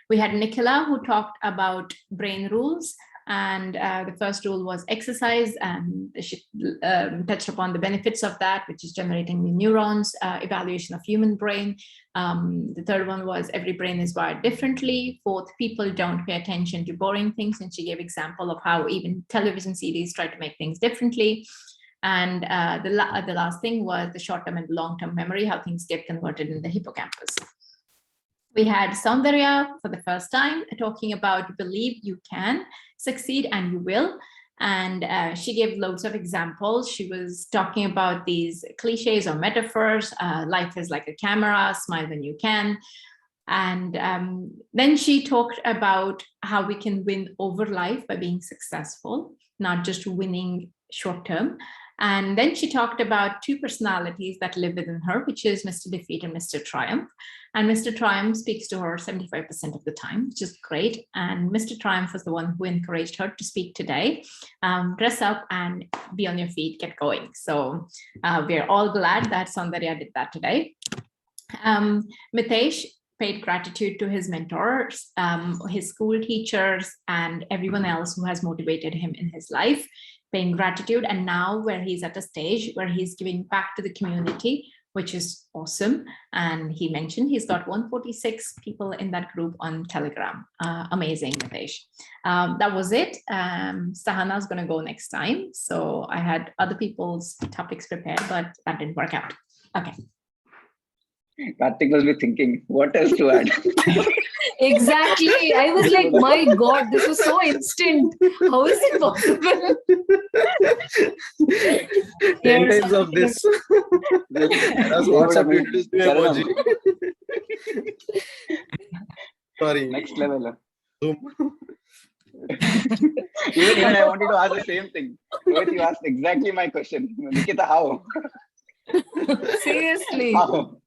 We had Nicola who talked about brain rules. And the first rule was exercise, and she touched upon the benefits of that, which is generating new neurons, evaluation of human brain. The third one was every brain is wired differently. Fourth, people don't pay attention to boring things, and she gave example of how even television series try to make things differently. And the last thing was the short-term and long-term memory, how things get converted in the hippocampus. We had Soundarya for the first time talking about believe you can succeed and you will. And she gave loads of examples. She was talking about these cliches or metaphors. Life is like a camera, smile when you can. And then she talked about how we can win over life by being successful, not just winning short term. And then she talked about two personalities that live within her, which is Mr. Defeat and Mr. Triumph. And Mr. Triumph speaks to her 75% of the time, which is great. And Mr. Triumph was the one who encouraged her to speak today. Dress up and be on your feet, get going. So we're all glad that Soundarya did that today. Mitesh paid gratitude to his mentors, his school teachers, and everyone else who has motivated him in his life, paying gratitude. And now where he's at a stage where he's giving back to the community, which is awesome. And he mentioned he's got 146 people in that group on Telegram. Amazing, Mitesh. That was it. Sahana's gonna go next time. So I had other people's topics prepared, but that didn't work out. Okay. Karthik must be thinking, what else to add? Exactly. I was like, my God, this was so instant. How is it possible? 10 times of this. That's WhatsApp reduced to emoji. Sorry. Next level. Zoom. Even I wanted to ask the same thing. Rohit, you asked exactly my question. Nikita, how? Seriously. How?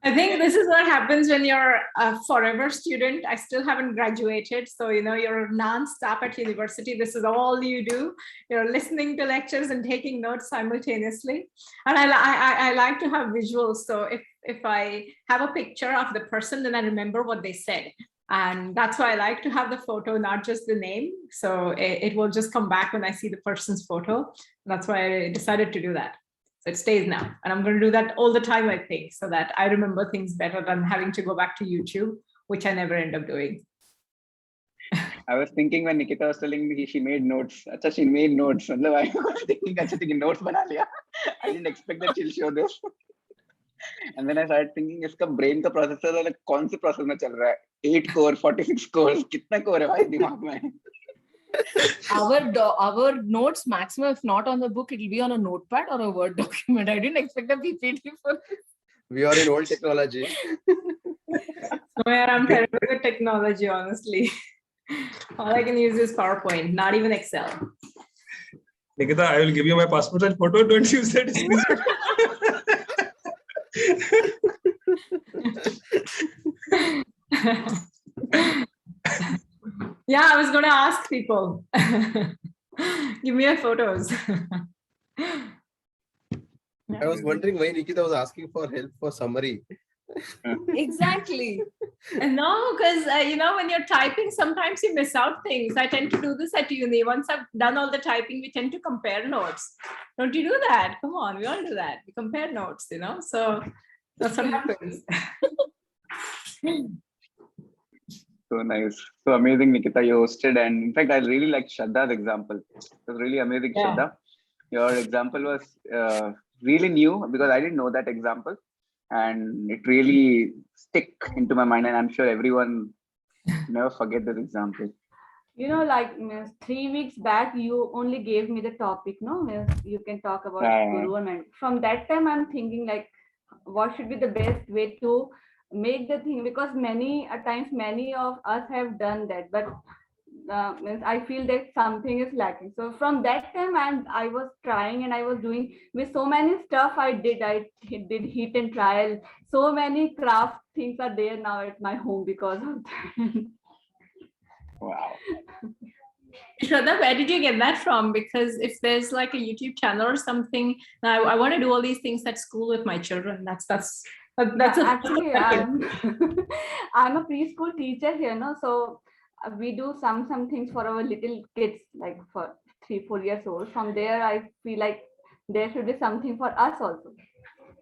I think this is what happens when you're a forever student. I still haven't graduated. So, you know, you're non-stop at university. This is all you do. You're listening to lectures and taking notes simultaneously. And I like to have visuals. So if I have a picture of the person, then I remember what they said. And that's why I like to have the photo, not just the name. So it will just come back when I see the person's photo. That's why I decided to do that. So it stays now. And I'm going to do that all the time, I think, so that I remember things better than having to go back to YouTube, which I never end up doing. I was thinking when Nikita was telling me she made notes. Achha, she made notes. I was thinking, notes bana liya. I didn't expect that she'll show this. And then I started thinking, iska brain ka processor like kaun se process mein chal raha hai? 8 core, 46 cores. Kitna core hai bhai dimag mein? Our notes maximum, if not on the book, it will be on a notepad or a Word document. I didn't expect a PPT for this. We are in old technology. So I'm terrible with technology, honestly. All I can use is PowerPoint, not even Excel. Nikita, I will give you my passport and photo. Don't use that. Yeah, I was going to ask people. Give me your photos. I was wondering why Nikita was asking for help for summary. Exactly. And no, because when you're typing, sometimes you miss out things. I tend to do this at uni. Once I've done all the typing, we tend to compare notes. Don't you do that? Come on, we all do that. We compare notes, so that's what happens. So nice. So amazing, Nikita, you hosted. And in fact, I really like Shraddha's example. It was really amazing, Yeah. Shraddha. Your example was really new because I didn't know that example. And it really stick into my mind. And I'm sure everyone never forget this example. Like 3 weeks back, you only gave me the topic, no? You can talk about Guru and from that time, I'm thinking like, what should be the best way to make the thing? Because many of us have done that, but I feel that something is lacking. So from that time, I was trying and I was doing with so many stuff I did hit and trial. So many craft things are there now at my home because of that. Wow. Shraddha, where did you get that from? Because if there's like a YouTube channel or something, I want to do all these things at school with my children. That's Actually, I'm a preschool teacher here, no? So we do some things for our little kids, like for 3-4 years old. From there, I feel like there should be something for us also.